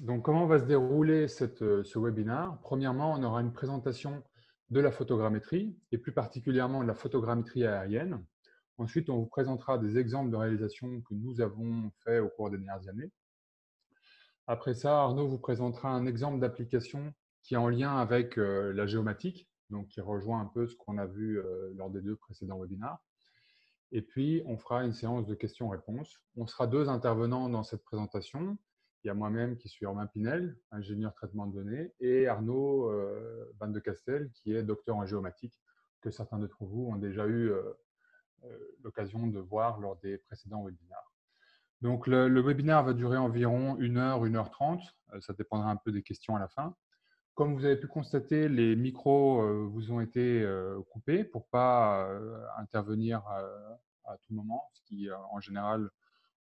Donc, comment va se dérouler ce webinaire? Premièrement, on aura une présentation de la photogrammétrie et plus particulièrement de la photogrammétrie aérienne. Ensuite, on vous présentera des exemples de réalisations que nous avons fait au cours des dernières années. Après ça, Arnaud vous présentera un exemple d'application qui est en lien avec la géomatique, donc qui rejoint un peu ce qu'on a vu lors des deux précédents webinaires. Et puis, on fera une séance de questions-réponses. On sera deux intervenants dans cette présentation. Il y a moi-même qui suis Romain Pinel, ingénieur traitement de données, et Arnaud Van de Castel, qui est docteur en géomatique, que certains d'entre vous ont déjà eu l'occasion de voir lors des précédents webinaires. Donc, le webinaire va durer environ 1 heure 30. Ça dépendra un peu des questions à la fin. Comme vous avez pu constater, les micros vous ont été coupés pour ne pas intervenir à tout moment, ce qui en général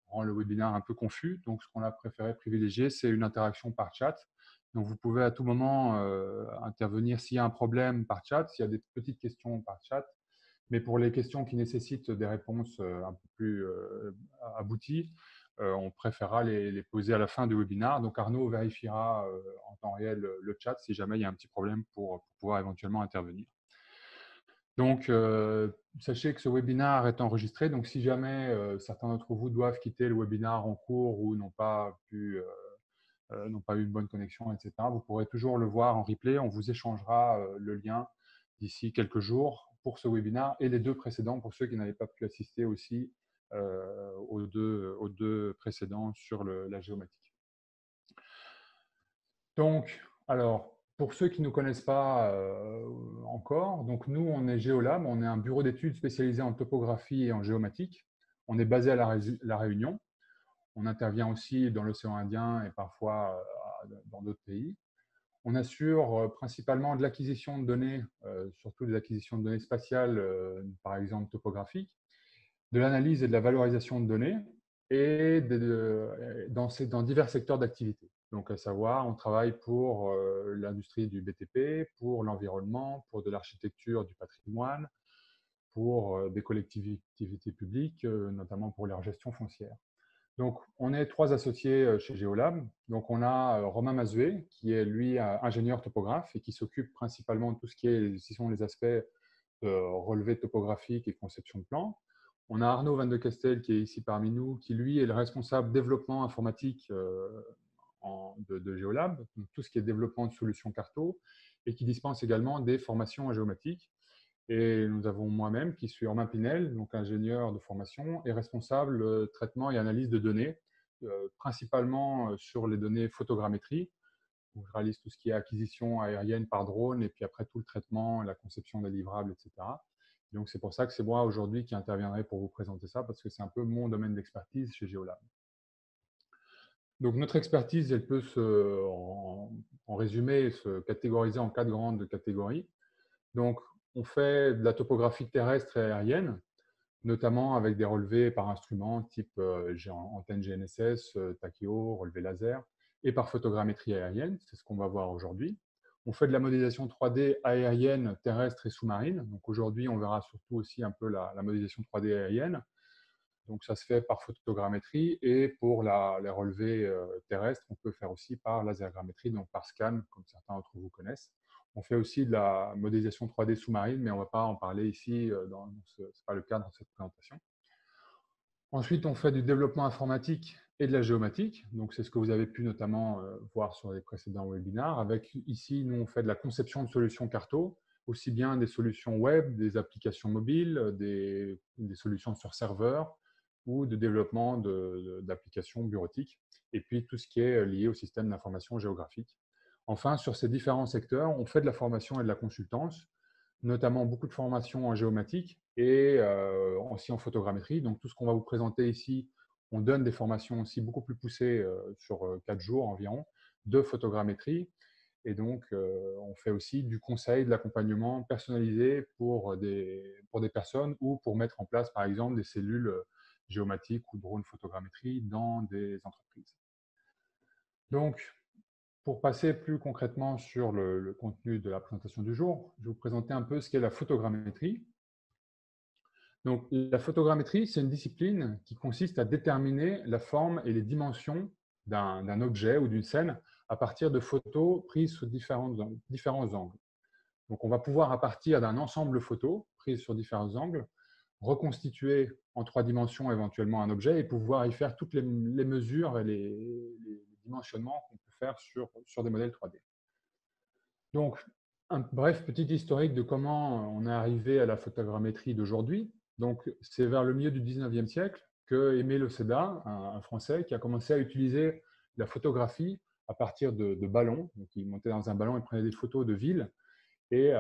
rend le webinaire un peu confus. Donc, ce qu'on a préféré privilégier, c'est une interaction par chat. Donc, vous pouvez à tout moment intervenir s'il y a un problème par chat, s'il y a des petites questions par chat. Mais pour les questions qui nécessitent des réponses un peu plus abouties, on préférera les poser à la fin du webinaire. Donc, Arnaud vérifiera en temps réel le chat si jamais il y a un petit problème pour pouvoir éventuellement intervenir. Donc, sachez que ce webinaire est enregistré. Donc, si jamais certains d'entre vous doivent quitter le webinaire en cours ou n'ont pas eu une bonne connexion, etc., vous pourrez toujours le voir en replay. On vous échangera le lien d'ici quelques jours pour ce webinaire et les deux précédents pour ceux qui n'avaient pas pu assister aussi aux deux précédents sur la géomatique. Donc, alors, pour ceux qui ne nous connaissent pas encore, donc nous, on est Géolab, on est un bureau d'études spécialisé en topographie et en géomatique. On est basé à La Réunion. On intervient aussi dans l'océan Indien et parfois dans d'autres pays. On assure principalement de l'acquisition de données, surtout des acquisitions de données spatiales, par exemple topographiques, de l'analyse et de la valorisation de données, et dans divers secteurs d'activité. Donc, à savoir, on travaille pour l'industrie du BTP, pour l'environnement, pour de l'architecture, du patrimoine, pour des collectivités publiques, notamment pour leur gestion foncière. Donc, on est trois associés chez Géolab. Donc, on a Romain Mazué, qui est, lui, ingénieur topographe et qui s'occupe principalement de tout ce qui sont les aspects relevé topographique et conception de plan. On a Arnaud Van de Castel, qui est ici parmi nous, qui, lui, est le responsable développement informatique de Géolab, donc tout ce qui est développement de solutions carto, et qui dispense également des formations en géomatique. Et nous avons moi-même, qui suis Romain Pinel, donc ingénieur de formation et responsable traitement et analyse de données, principalement sur les données photogrammétrie, où je réalise tout ce qui est acquisition aérienne par drone et puis après tout le traitement, la conception des livrables, etc. Donc c'est pour ça que c'est moi aujourd'hui qui interviendrai pour vous présenter ça, parce que c'est un peu mon domaine d'expertise chez Géolab. Donc notre expertise, elle peut en résumé se catégoriser en 4 grandes catégories. Donc, on fait de la topographie terrestre et aérienne, notamment avec des relevés par instrument type antenne GNSS, tachyo, relevé laser, et par photogrammétrie aérienne, c'est ce qu'on va voir aujourd'hui. On fait de la modélisation 3D aérienne, terrestre et sous-marine. Donc aujourd'hui, on verra surtout aussi un peu la modélisation 3D aérienne. Donc ça se fait par photogrammétrie, et pour les relevés terrestres, on peut faire aussi par lasergrammétrie, donc par scan, comme certains d'entre vous connaissent. On fait aussi de la modélisation 3D sous-marine, mais on ne va pas en parler ici, ce n'est pas le cadre de cette présentation. Ensuite, on fait du développement informatique et de la géomatique. Donc, c'est ce que vous avez pu notamment voir sur les précédents webinaires. Avec ici, nous, on fait de la conception de solutions carto, aussi bien des solutions web, des applications mobiles, des solutions sur serveur ou de développement d'applications bureautiques, et puis tout ce qui est lié au système d'information géographique. Enfin, sur ces différents secteurs, on fait de la formation et de la consultance, notamment beaucoup de formations en géomatique et aussi en photogrammétrie. Donc, tout ce qu'on va vous présenter ici, on donne des formations aussi beaucoup plus poussées sur 4 jours environ de photogrammétrie. Et donc, on fait aussi du conseil, de l'accompagnement personnalisé pour des personnes ou pour mettre en place, par exemple, des cellules géomatiques ou drone photogrammétrie dans des entreprises. Donc, pour passer plus concrètement sur le contenu de la présentation du jour, je vais vous présenter un peu ce qu'est la photogrammétrie. Donc, la photogrammétrie, c'est une discipline qui consiste à déterminer la forme et les dimensions d'un objet ou d'une scène à partir de photos prises sous différents angles. Donc, on va pouvoir, à partir d'un ensemble de photos prises sur différents angles, reconstituer en 3 dimensions éventuellement un objet et pouvoir y faire toutes les mesures et les dimensionnements qu'on peut faire sur des modèles 3D. Donc, un bref petit historique de comment on est arrivé à la photogrammétrie d'aujourd'hui. Donc, c'est vers le milieu du 19e siècle que Aimé Locéda, un Français, qui a commencé à utiliser la photographie à partir de ballons. Donc, il montait dans un ballon et prenait des photos de villes. Et,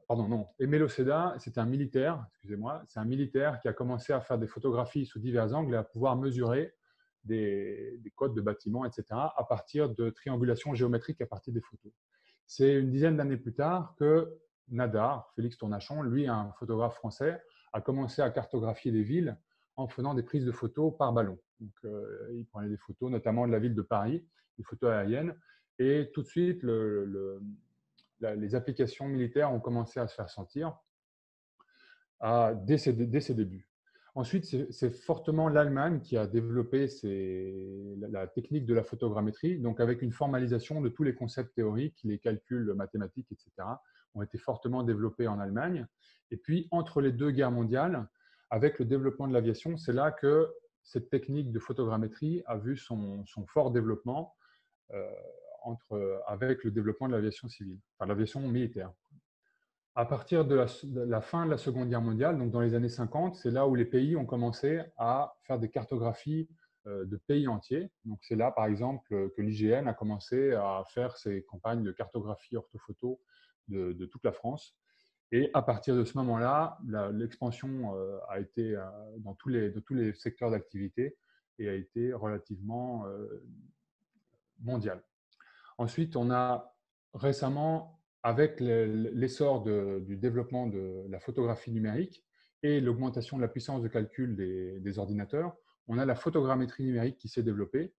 pardon, non, Aimé Locéda, c'est un militaire, excusez-moi, c'est un militaire qui a commencé à faire des photographies sous divers angles et à pouvoir mesurer des côtes de bâtiments, etc., à partir de triangulations géométriques à partir des photos. C'est une dizaine d'années plus tard que Nadar, Félix Tournachon, lui, un photographe français, a commencé à cartographier des villes en faisant des prises de photos par ballon. Donc, il prenait des photos, notamment de la ville de Paris, des photos aériennes, et tout de suite, les applications militaires ont commencé à se faire sentir dès ses débuts. Ensuite, c'est fortement l'Allemagne qui a développé la technique de la photogrammétrie, donc avec une formalisation de tous les concepts théoriques, les calculs mathématiques, etc., ont été fortement développés en Allemagne. Et puis, entre les 2 guerres mondiales, avec le développement de l'aviation, c'est là que cette technique de photogrammétrie a vu son fort développement avec le développement de l'aviation civile, enfin l'aviation militaire. À partir de la fin de la Seconde Guerre mondiale, donc dans les années 50, c'est là où les pays ont commencé à faire des cartographies de pays entiers. Donc c'est là, par exemple, que l'IGN a commencé à faire ses campagnes de cartographie orthophoto de toute la France. Et à partir de ce moment-là, l'expansion a été dans tous les secteurs d'activité et a été relativement mondiale. Ensuite, on a récemment, avec l'essor du développement de la photographie numérique et l'augmentation de la puissance de calcul des ordinateurs, on a la photogrammétrie numérique qui s'est développée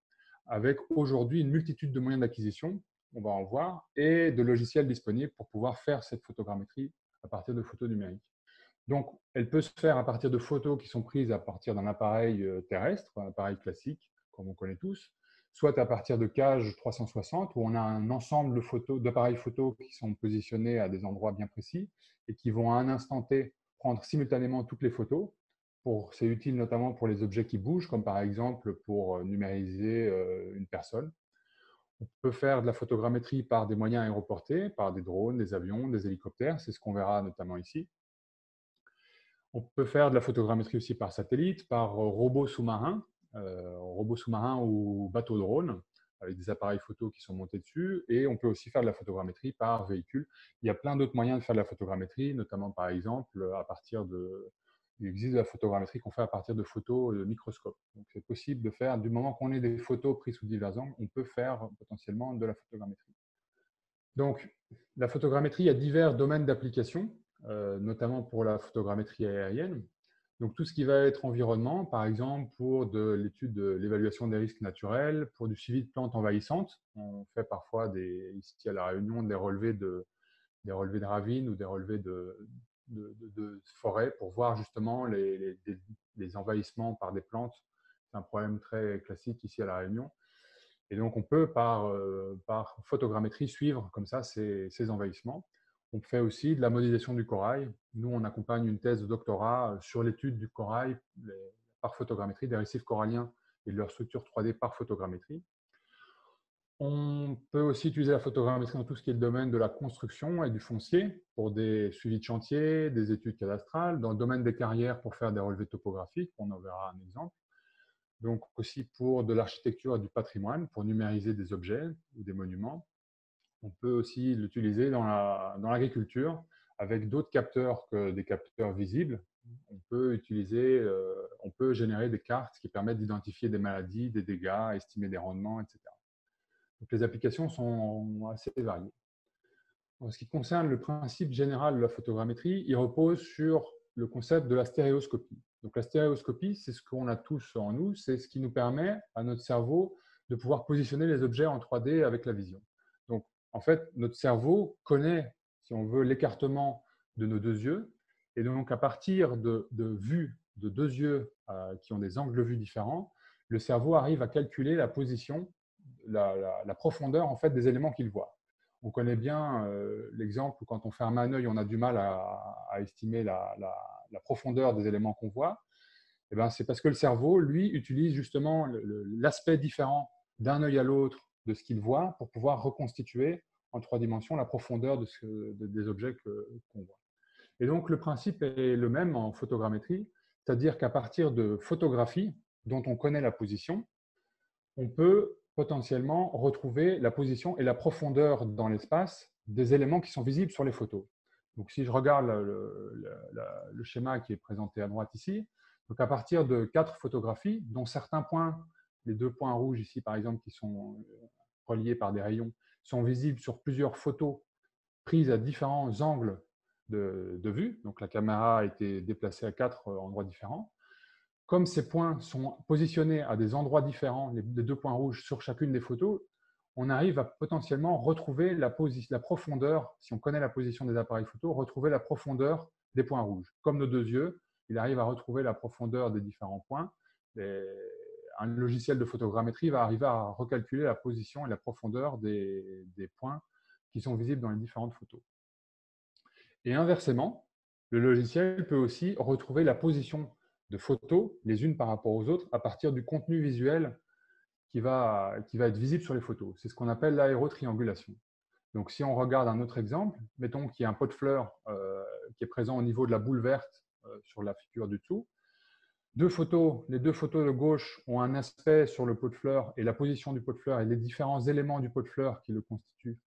avec aujourd'hui une multitude de moyens d'acquisition, on va en voir, et de logiciels disponibles pour pouvoir faire cette photogrammétrie à partir de photos numériques. Donc, elle peut se faire à partir de photos qui sont prises à partir d'un appareil terrestre, un appareil classique, comme on connaît tous, soit à partir de cages 360, où on a un ensemble d'appareils photo qui sont positionnés à des endroits bien précis et qui vont à un instant T prendre simultanément toutes les photos. C'est utile notamment pour les objets qui bougent, comme par exemple pour numériser une personne. On peut faire de la photogrammétrie par des moyens aéroportés, par des drones, des avions, des hélicoptères, c'est ce qu'on verra notamment ici. On peut faire de la photogrammétrie aussi par satellite, par robots sous-marins ou bateaux drones, avec des appareils photo qui sont montés dessus. Et on peut aussi faire de la photogrammétrie par véhicule. Il y a plein d'autres moyens de faire de la photogrammétrie, notamment par exemple il existe de la photogrammétrie qu'on fait à partir de photos de microscope. Donc c'est possible de faire, du moment qu'on ait des photos prises sous divers angles, on peut faire potentiellement de la photogrammétrie. Donc, la photogrammétrie, il y a divers domaines d'application, notamment pour la photogrammétrie aérienne. Donc, tout ce qui va être environnement, par exemple, pour de l'étude de l'évaluation des risques naturels, pour du suivi de plantes envahissantes. On fait parfois, ici à La Réunion, des relevés de ravines ou des relevés de forêts pour voir justement les envahissements par des plantes. C'est un problème très classique ici à La Réunion. Et donc, on peut, par photogrammétrie, suivre comme ça ces envahissements. On fait aussi de la modélisation du corail. Nous, on accompagne une thèse de doctorat sur l'étude du corail par photogrammétrie, des récifs coralliens et de leur structure 3D par photogrammétrie. On peut aussi utiliser la photogrammétrie dans tout ce qui est le domaine de la construction et du foncier pour des suivis de chantier, des études cadastrales, dans le domaine des carrières pour faire des relevés topographiques, on en verra un exemple. Donc aussi pour de l'architecture et du patrimoine, pour numériser des objets ou des monuments. On peut aussi l'utiliser dans l'agriculture avec d'autres capteurs que des capteurs visibles. On peut générer des cartes qui permettent d'identifier des maladies, des dégâts, estimer des rendements, etc. Donc les applications sont assez variées. En ce qui concerne le principe général de la photogrammétrie, il repose sur le concept de la stéréoscopie. Donc la stéréoscopie, c'est ce qu'on a tous en nous, c'est ce qui nous permet à notre cerveau de pouvoir positionner les objets en 3D avec la vision. Donc en fait, notre cerveau connaît, si on veut, l'écartement de nos 2 yeux, et donc à partir de vues de 2 yeux qui ont des angles de vue différents, le cerveau arrive à calculer la position la profondeur en fait, des éléments qu'il voit. On connaît bien l'exemple où quand on ferme un œil, on a du mal à estimer la profondeur des éléments qu'on voit. Eh ben, c'est parce que le cerveau, lui, utilise justement l'aspect différent d'un œil à l'autre de ce qu'il voit pour pouvoir reconstituer en 3 dimensions la profondeur des objets qu'on voit. Et donc, le principe est le même en photogrammétrie, c'est-à-dire qu'à partir de photographies dont on connaît la position, on peut potentiellement retrouver la position et la profondeur dans l'espace des éléments qui sont visibles sur les photos. Donc, si je regarde le schéma qui est présenté à droite ici, donc à partir de 4 photographies, dont certains points, les 2 points rouges ici par exemple, qui sont reliés par des rayons, sont visibles sur plusieurs photos prises à différents angles de vue. Donc, la caméra a été déplacée à 4 endroits différents. Comme ces points sont positionnés à des endroits différents, les 2 points rouges sur chacune des photos, on arrive à potentiellement retrouver la profondeur, si on connaît la position des appareils photo, retrouver la profondeur des points rouges. Comme nos 2 yeux, il arrive à retrouver la profondeur des différents points. Un logiciel de photogrammétrie va arriver à recalculer la position et la profondeur des points qui sont visibles dans les différentes photos. Et inversement, le logiciel peut aussi retrouver la position de photos les unes par rapport aux autres à partir du contenu visuel qui va être visible sur les photos. C'est ce qu'on appelle l'aérotriangulation. Donc, si on regarde un autre exemple, mettons qu'il y a un pot de fleurs qui est présent au niveau de la boule verte sur la figure du dessous. Les 2 photos de gauche ont un aspect sur le pot de fleurs et la position du pot de fleurs et les différents éléments du pot de fleurs qui le constituent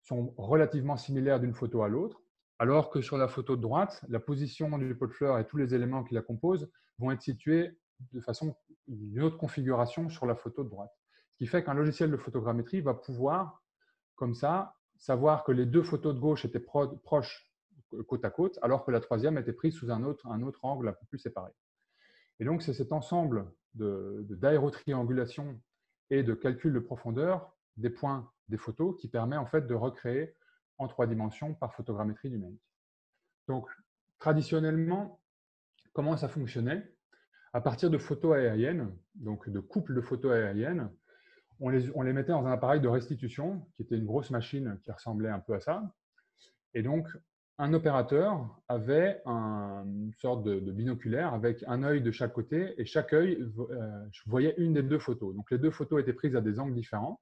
sont relativement similaires d'une photo à l'autre. Alors que sur la photo de droite, la position du pot de fleurs et tous les éléments qui la composent vont être situés de façon d'une autre configuration sur la photo de droite. Ce qui fait qu'un logiciel de photogrammétrie va pouvoir, comme ça, savoir que les 2 photos de gauche étaient proches côte à côte, alors que la troisième était prise sous un autre angle un peu plus séparé. Et donc, c'est cet ensemble d'aérotriangulation et de calcul de profondeur des points des photos qui permet en fait de recréer en 3 dimensions par photogrammétrie numérique. Donc, traditionnellement, comment ça fonctionnait? À partir de photos aériennes, donc de couples de photos aériennes, on les mettait dans un appareil de restitution, qui était une grosse machine qui ressemblait un peu à ça. Et donc, un opérateur avait une sorte de binoculaire avec un œil de chaque côté, et chaque œil voyait une des 2 photos. Donc, les 2 photos étaient prises à des angles différents.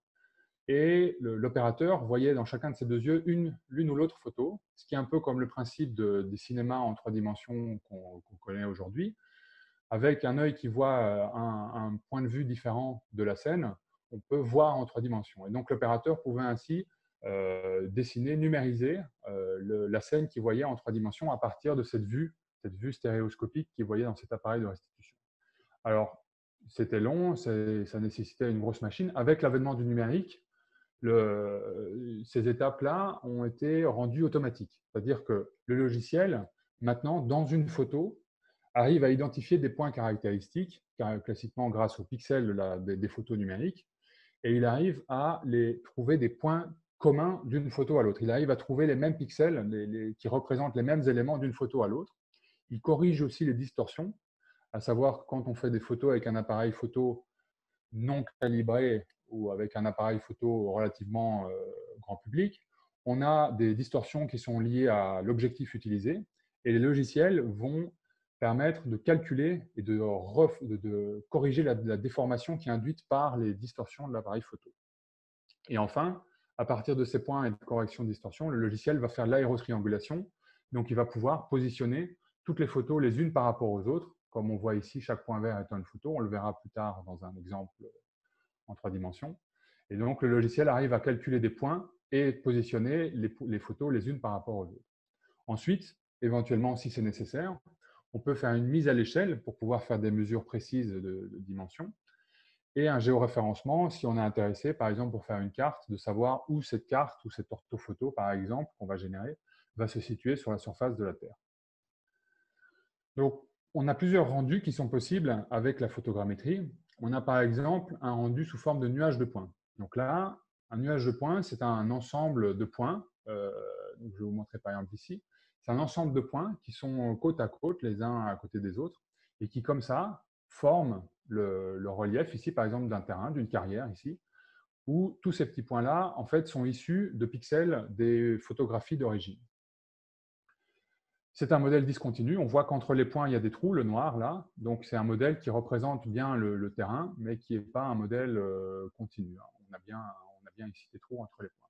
Et l'opérateur voyait dans chacun de ses 2 yeux l'une ou l'autre photo, ce qui est un peu comme le principe des cinémas en 3 dimensions qu'on connaît aujourd'hui. Avec un œil qui voit un point de vue différent de la scène, on peut voir en 3 dimensions. Et donc l'opérateur pouvait ainsi dessiner, numériser la scène qu'il voyait en 3 dimensions à partir de cette vue stéréoscopique qu'il voyait dans cet appareil de restitution. Alors, c'était long, ça nécessitait une grosse machine. Avec l'avènement du numérique, ces étapes-là ont été rendues automatiques. C'est-à-dire que le logiciel, maintenant, dans une photo, arrive à identifier des points caractéristiques, classiquement grâce aux pixels des photos numériques, et il arrive à trouver des points communs d'une photo à l'autre. Il arrive à trouver les mêmes pixels qui représentent les mêmes éléments d'une photo à l'autre. Il corrige aussi les distorsions, à savoir que quand on fait des photos avec un appareil photo non calibré ou avec un appareil photo relativement grand public, on a des distorsions qui sont liées à l'objectif utilisé, et les logiciels vont permettre de calculer et de corriger la déformation qui est induite par les distorsions de l'appareil photo. Et enfin, à partir de ces points et de correction de distorsion, le logiciel va faire l'aérotriangulation. Donc, il va pouvoir positionner toutes les photos les unes par rapport aux autres. Comme on voit ici, chaque point vert étant une photo. On le verra plus tard dans un exemple en 3 dimensions. Et donc, le logiciel arrive à calculer des points et positionner les photos les unes par rapport aux autres. Ensuite, éventuellement, si c'est nécessaire, on peut faire une mise à l'échelle pour pouvoir faire des mesures précises de dimensions, et un géoréférencement si on est intéressé, par exemple, pour faire une carte, de savoir où cette carte ou cette orthophoto, par exemple, qu'on va générer, va se situer sur la surface de la Terre. Donc, on a plusieurs rendus qui sont possibles avec la photogrammétrie. On a par exemple un rendu sous forme de nuage de points. Donc là, un nuage de points, c'est un ensemble de points. Donc je vais vous montrer par exemple ici. C'est un ensemble de points qui sont côte à côte, les uns à côté des autres, et qui, comme ça, forment le relief ici, par exemple, d'un terrain, d'une carrière ici, où tous ces petits points-là, en fait, sont issus de pixels des photographies d'origine. C'est un modèle discontinu. On voit qu'entre les points, il y a des trous, le noir, là. Donc, c'est un modèle qui représente bien le terrain, mais qui n'est pas un modèle continu. On a bien ici des trous entre les points.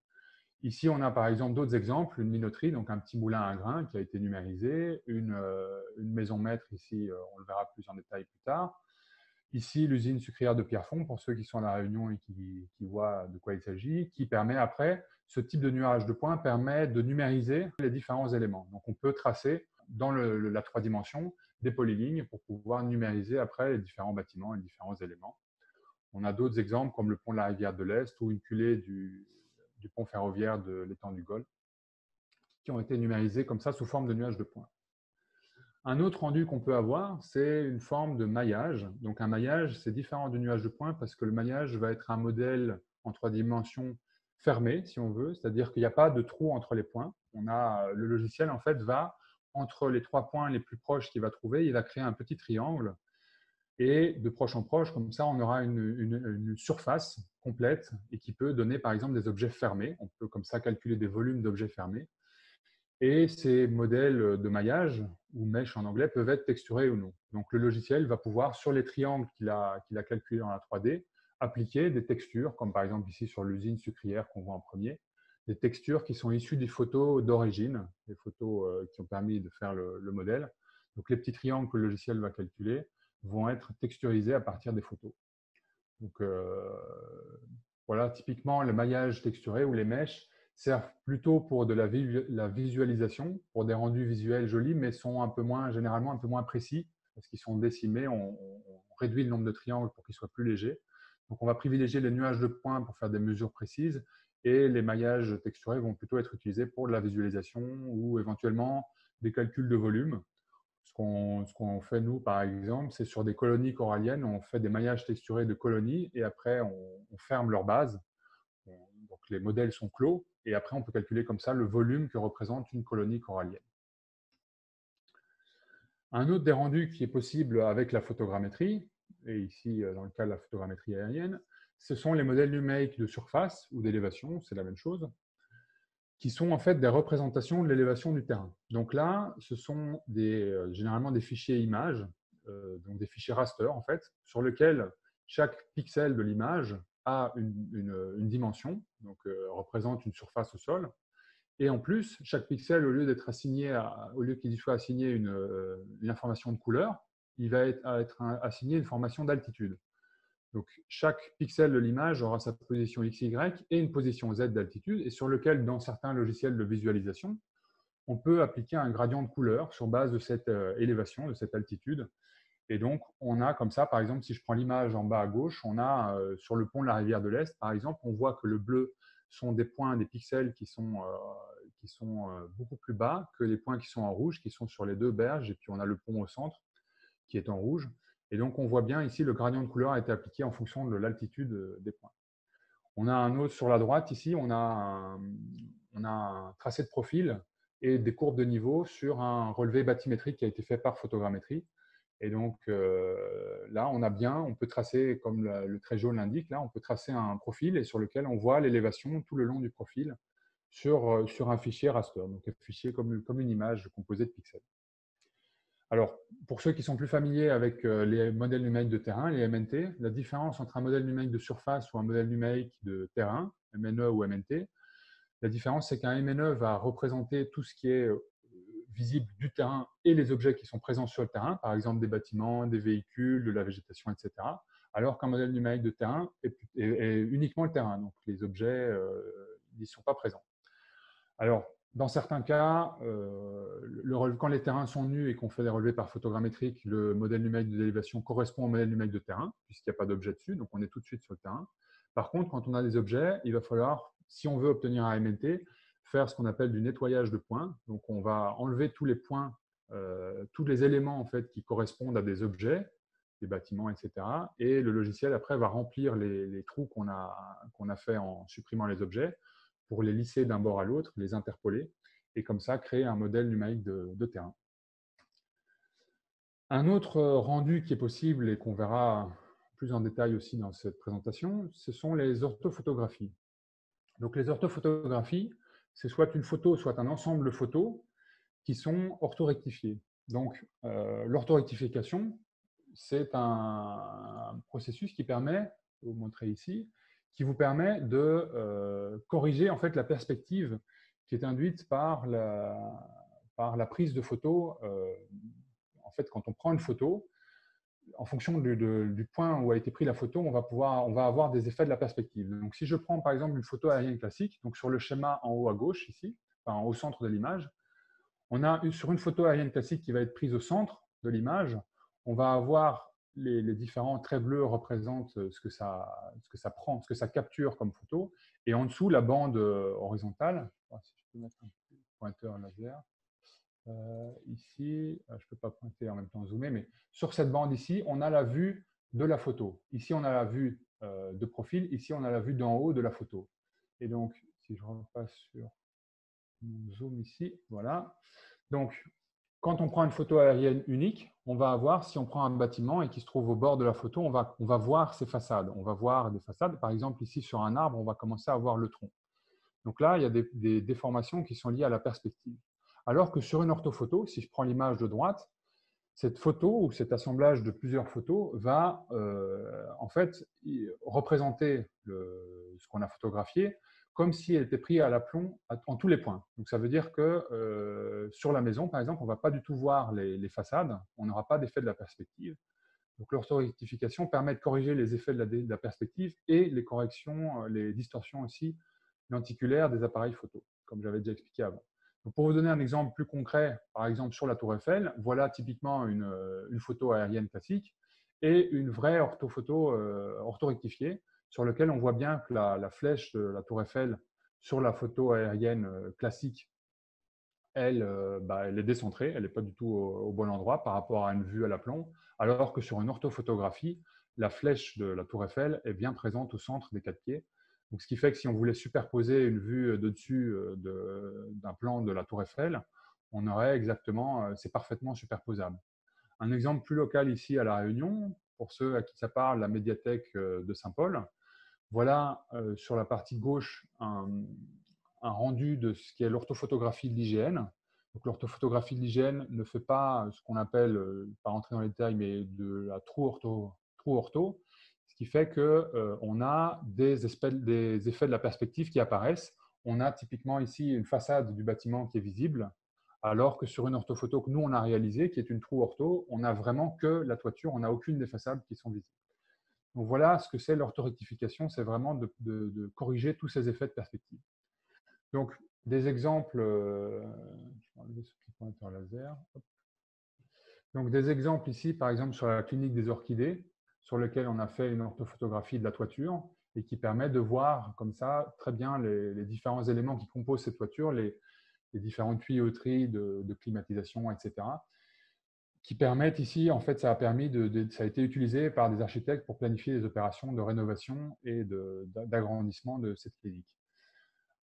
Ici, on a par exemple d'autres exemples, une minoterie, donc un petit moulin à grains qui a été numérisé, une maison maître, ici, on le verra plus en détail plus tard. Ici, l'usine sucrière de Pierrefonds, pour ceux qui sont à La Réunion et qui voient de quoi il s'agit, qui permet après, ce type de nuage de points permet de numériser les différents éléments. Donc, on peut tracer dans la 3 dimensions des polylignes pour pouvoir numériser après les différents bâtiments et les différents éléments. On a d'autres exemples comme le pont de la rivière de l'Est ou une culée du pont ferroviaire de l'étang du Golfe qui ont été numérisés comme ça sous forme de nuages de points. Un autre rendu qu'on peut avoir, c'est une forme de maillage. Donc un maillage, c'est différent du nuage de points parce que le maillage va être un modèle en 3 dimensions fermé, si on veut, c'est-à-dire qu'il n'y a pas de trou entre les points. Le logiciel, en fait, va entre les 3 points les plus proches qu'il va trouver, il va créer un petit triangle et de proche en proche, comme ça, on aura une surface complète et qui peut donner, par exemple, des objets fermés. On peut comme ça calculer des volumes d'objets fermés. Et ces modèles de maillage, ou mesh en anglais, peuvent être texturés ou non. Donc le logiciel va pouvoir, sur les triangles qu'il a calculés dans la 3D, appliquer des textures, comme par exemple ici sur l'usine sucrière qu'on voit en premier, des textures qui sont issues des photos d'origine, des photos qui ont permis de faire le modèle. Donc les petits triangles que le logiciel va calculer vont être texturisés à partir des photos. Donc voilà, typiquement, le maillage texturé ou les meshes servent plutôt pour de la visualisation, pour des rendus visuels jolis, mais sont généralement un peu moins précis, parce qu'ils sont décimés. On réduit le nombre de triangles pour qu'ils soient plus légers. Donc, on va privilégier les nuages de points pour faire des mesures précises, et les maillages texturés vont plutôt être utilisés pour de la visualisation ou éventuellement des calculs de volume. Ce qu'on fait, nous, par exemple, c'est sur des colonies coralliennes, on fait des maillages texturés de colonies et après, on ferme leur base. Donc, les modèles sont clos et après, on peut calculer comme ça le volume que représente une colonie corallienne. Un autre des rendus qui est possible avec la photogrammétrie, et ici, dans le cas de la photogrammétrie aérienne, ce sont les modèles numériques de surface ou d'élévation, c'est la même chose, qui sont en fait des représentations de l'élévation du terrain. Donc là, ce sont généralement des fichiers images, donc des fichiers raster en fait, sur lesquels chaque pixel de l'image a une dimension, donc représente une surface au sol. Et en plus, chaque pixel, au lieu qu'il soit assigné une information de couleur, il va être assigné une information d'altitude. Donc, chaque pixel de l'image aura sa position x, y et une position z d'altitude, et sur lequel, dans certains logiciels de visualisation, on peut appliquer un gradient de couleur sur base de cette élévation, de cette altitude. Et donc, on a comme ça, par exemple, si je prends l'image en bas à gauche, on a sur le pont de la rivière de l'Est, par exemple, on voit que le bleu sont des points, des pixels qui sont beaucoup plus bas que les points qui sont en rouge, qui sont sur les deux berges, et puis on a le pont au centre qui est en rouge. Et donc, on voit bien ici, le gradient de couleur a été appliqué en fonction de l'altitude des points. On a un autre sur la droite, ici, on a un tracé de profil et des courbes de niveau sur un relevé bathymétrique qui a été fait par photogrammétrie. Et donc, là, on peut tracer, comme le trait jaune l'indique, là, on peut tracer un profil et sur lequel on voit l'élévation tout le long du profil sur un fichier raster, donc un fichier comme une image composée de pixels. Alors, pour ceux qui sont plus familiers avec les modèles numériques de terrain, les MNT, la différence entre un modèle numérique de surface ou un modèle numérique de terrain, MNE ou MNT, la différence, c'est qu'un MNE va représenter tout ce qui est visible du terrain et les objets qui sont présents sur le terrain, par exemple des bâtiments, des véhicules, de la végétation, etc. Alors qu'un modèle numérique de terrain est uniquement le terrain, donc les objets n'y sont pas présents. Alors, dans certains cas, quand les terrains sont nus et qu'on fait des relevés par photogrammétrique, le modèle numérique de l'élévation correspond au modèle numérique de terrain, puisqu'il n'y a pas d'objet dessus, donc on est tout de suite sur le terrain. Par contre, quand on a des objets, il va falloir, si on veut obtenir un MNT, faire ce qu'on appelle du nettoyage de points. Donc, on va enlever tous les points, tous les éléments en fait, qui correspondent à des objets, des bâtiments, etc. Et le logiciel, après, va remplir les trous qu'on a fait en supprimant les objets pour les lisser d'un bord à l'autre, les interpoler, et comme ça créer un modèle numérique de terrain. Un autre rendu qui est possible et qu'on verra plus en détail aussi dans cette présentation, ce sont les orthophotographies. Donc les orthophotographies, c'est soit une photo, soit un ensemble de photos qui sont orthorectifiées. Donc l'orthorectification, c'est un processus qui permet, je vais vous montrer ici, qui vous permet de corriger en fait la perspective qui est induite par la prise de photo. En fait, quand on prend une photo, en fonction du point où a été prise la photo, on va avoir des effets de la perspective. Donc, si je prends par exemple une photo aérienne classique, donc sur le schéma en haut à gauche ici, enfin, au centre de l'image, on a sur une photo aérienne classique qui va être prise au centre de l'image, on va avoir les différents traits bleus représentent ce que ça prend, ce que ça capture comme photo, et en dessous la bande horizontale. Si je peux mettre un pointeur laser. Ici, je ne peux pas pointer en même temps zoomer, mais sur cette bande ici, on a la vue de la photo. Ici, on a la vue de profil. Ici, on a la vue d'en haut de la photo. Et donc, si je repasse sur mon zoom ici, voilà. Donc, quand on prend une photo aérienne unique, on va avoir, si on prend un bâtiment et qui se trouve au bord de la photo, on va voir ses façades. On va voir des façades. Par exemple, ici, sur un arbre, on va commencer à voir le tronc. Donc là, il y a des déformations qui sont liées à la perspective. Alors que sur une orthophoto, si je prends l'image de droite, cette photo ou cet assemblage de plusieurs photos va en fait représenter ce qu'on a photographié comme si elle était prise à l'aplomb en tous les points. Donc ça veut dire que sur la maison, par exemple, on ne va pas du tout voir les façades, on n'aura pas d'effet de la perspective. Donc l'orthorectification permet de corriger les effets de la perspective et les corrections, les distorsions aussi lenticulaires des appareils photo, comme j'avais déjà expliqué avant. Donc pour vous donner un exemple plus concret, par exemple sur la Tour Eiffel, voilà typiquement une photo aérienne classique et une vraie orthophoto orthorectifiée sur laquelle on voit bien que la flèche de la Tour Eiffel sur la photo aérienne classique, elle, elle est décentrée, elle n'est pas du tout au bon endroit par rapport à une vue à l'aplomb, alors que sur une orthophotographie, la flèche de la Tour Eiffel est bien présente au centre des 4 pieds. Donc, ce qui fait que si on voulait superposer une vue de dessus d'un plan de la Tour Eiffel, on aurait exactement, c'est parfaitement superposable. Un exemple plus local ici à La Réunion, pour ceux à qui ça parle, la médiathèque de Saint-Paul. Voilà sur la partie gauche un rendu de ce qui est l'orthophotographie de l'IGN. Donc l'orthophotographie de l'IGN ne fait pas ce qu'on appelle, pas rentrer dans les détails, mais de la true ortho, ce qui fait qu'on a des effets de la perspective qui apparaissent. On a typiquement ici une façade du bâtiment qui est visible, alors que sur une orthophoto que nous on a réalisée, qui est une true ortho, on n'a vraiment que la toiture, on n'a aucune des façades qui sont visibles. Donc voilà ce que c'est l'orthorectification, c'est vraiment de corriger tous ces effets de perspective. Donc des exemples, je vais enlever ce petit pointeur laser. Donc des exemples ici, par exemple sur la clinique des orchidées, sur lequel on a fait une orthophotographie de la toiture et qui permet de voir comme ça très bien les différents éléments qui composent cette toiture, les différentes tuyauteries de climatisation, etc. qui permettent ici, en fait, ça a été utilisé par des architectes pour planifier des opérations de rénovation et d'agrandissement de cette clinique.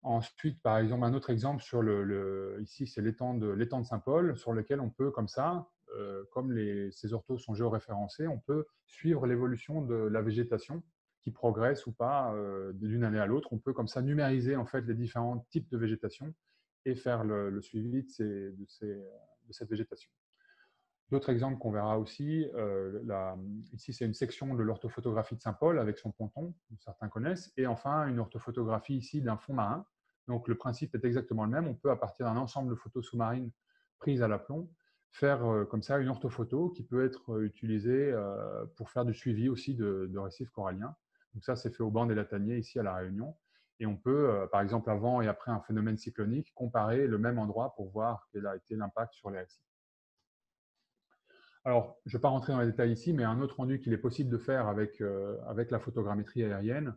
Ensuite, par exemple, un autre exemple sur ici, c'est l'étang de Saint-Paul, sur lequel on peut, comme ça, comme ces orthos sont géoréférencés, on peut suivre l'évolution de la végétation qui progresse ou pas d'une année à l'autre. On peut comme ça numériser en fait les différents types de végétation et faire le suivi de cette végétation. D'autres exemples qu'on verra aussi, ici c'est une section de l'orthophotographie de Saint-Paul avec son ponton, que certains connaissent, et enfin une orthophotographie ici d'un fond marin. Donc le principe est exactement le même, on peut à partir d'un ensemble de photos sous-marines prises à l'aplomb, faire comme ça une orthophoto qui peut être utilisée pour faire du suivi aussi de récifs coralliens. Donc ça c'est fait au banc des Lataniers ici à La Réunion, et on peut par exemple avant et après un phénomène cyclonique comparer le même endroit pour voir quel a été l'impact sur les récifs. Alors, je ne vais pas rentrer dans les détails ici, mais un autre rendu qu'il est possible de faire avec la photogrammétrie aérienne,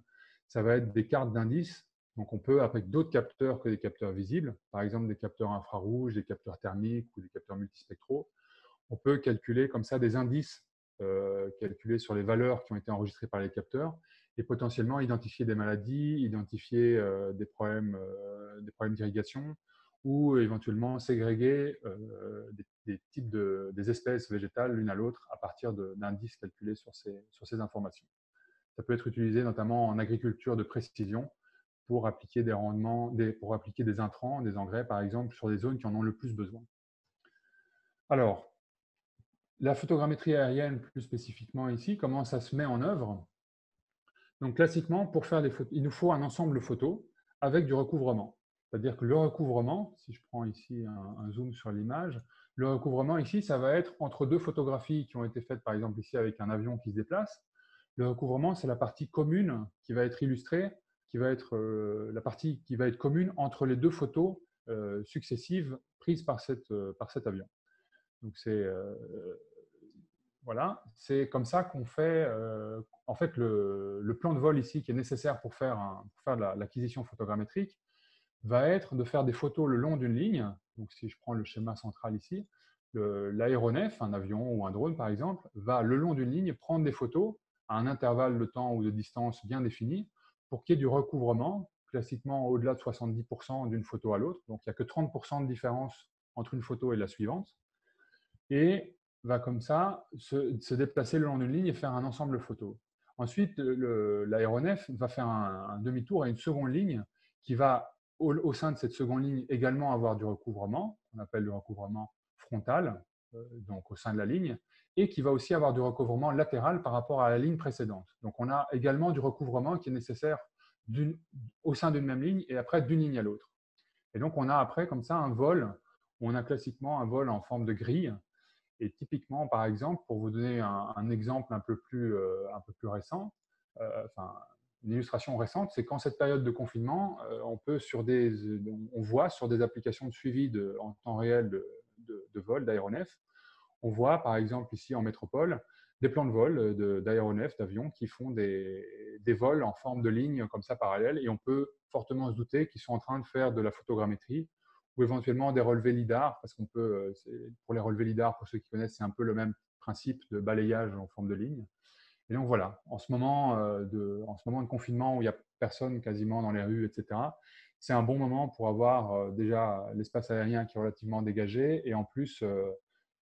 ça va être des cartes d'indices. Donc, on peut, avec d'autres capteurs que des capteurs visibles, par exemple des capteurs infrarouges, des capteurs thermiques ou des capteurs multispectraux, on peut calculer comme ça des indices calculés sur les valeurs qui ont été enregistrées par les capteurs et potentiellement identifier des maladies, identifier des problèmes d'irrigation ou éventuellement ségréguer des types des espèces végétales l'une à l'autre à partir d'indices calculés sur ces informations. Ça peut être utilisé notamment en agriculture de précision pour appliquer des rendements, pour appliquer des intrants, des engrais par exemple, sur des zones qui en ont le plus besoin. Alors, la photogrammétrie aérienne, plus spécifiquement ici, comment ça se met en œuvre? Donc classiquement, pour faire des photos, il nous faut un ensemble de photos avec du recouvrement. C'est-à-dire que le recouvrement, si je prends ici un zoom sur l'image, le recouvrement ici, ça va être entre deux photographies qui ont été faites, par exemple ici avec un avion qui se déplace. Le recouvrement, c'est la partie commune qui va être illustrée, qui va être la partie qui va être commune entre les deux photos successives prises par cet avion. Donc voilà, c'est comme ça qu'on fait, en fait, le plan de vol ici qui est nécessaire pour faire l'acquisition photogrammétrique va être de faire des photos le long d'une ligne. Donc, si je prends le schéma central ici, l'aéronef, un avion ou un drone par exemple, va le long d'une ligne prendre des photos à un intervalle de temps ou de distance bien défini pour qu'il y ait du recouvrement, classiquement au-delà de 70% d'une photo à l'autre. Donc, il n'y a que 30% de différence entre une photo et la suivante. Et va comme ça se déplacer le long d'une ligne et faire un ensemble photo. Ensuite, l'aéronef va faire un demi-tour et une seconde ligne qui va, au sein de cette seconde ligne, également avoir du recouvrement, qu'on appelle le recouvrement frontal, donc au sein de la ligne, et qui va aussi avoir du recouvrement latéral par rapport à la ligne précédente. Donc on a également du recouvrement qui est nécessaire au sein d'une même ligne et après d'une ligne à l'autre. Et donc on a après comme ça un vol, on a classiquement un vol en forme de grille. Et typiquement, par exemple, pour vous donner un exemple un peu plus récent, enfin, une illustration récente, c'est qu'en cette période de confinement, on voit sur des applications de suivi en temps réel de vol d'aéronefs, on voit par exemple ici en métropole des plans de vol d'aéronefs, d'avions qui font des vols en forme de ligne comme ça parallèle, et on peut fortement se douter qu'ils sont en train de faire de la photogrammétrie ou éventuellement des relevés LIDAR, parce qu'on peut, pour les relevés LIDAR, pour ceux qui connaissent, c'est un peu le même principe de balayage en forme de ligne. Et donc voilà, en ce moment de confinement où il n'y a personne quasiment dans les rues, etc., c'est un bon moment pour avoir déjà l'espace aérien qui est relativement dégagé, et en plus,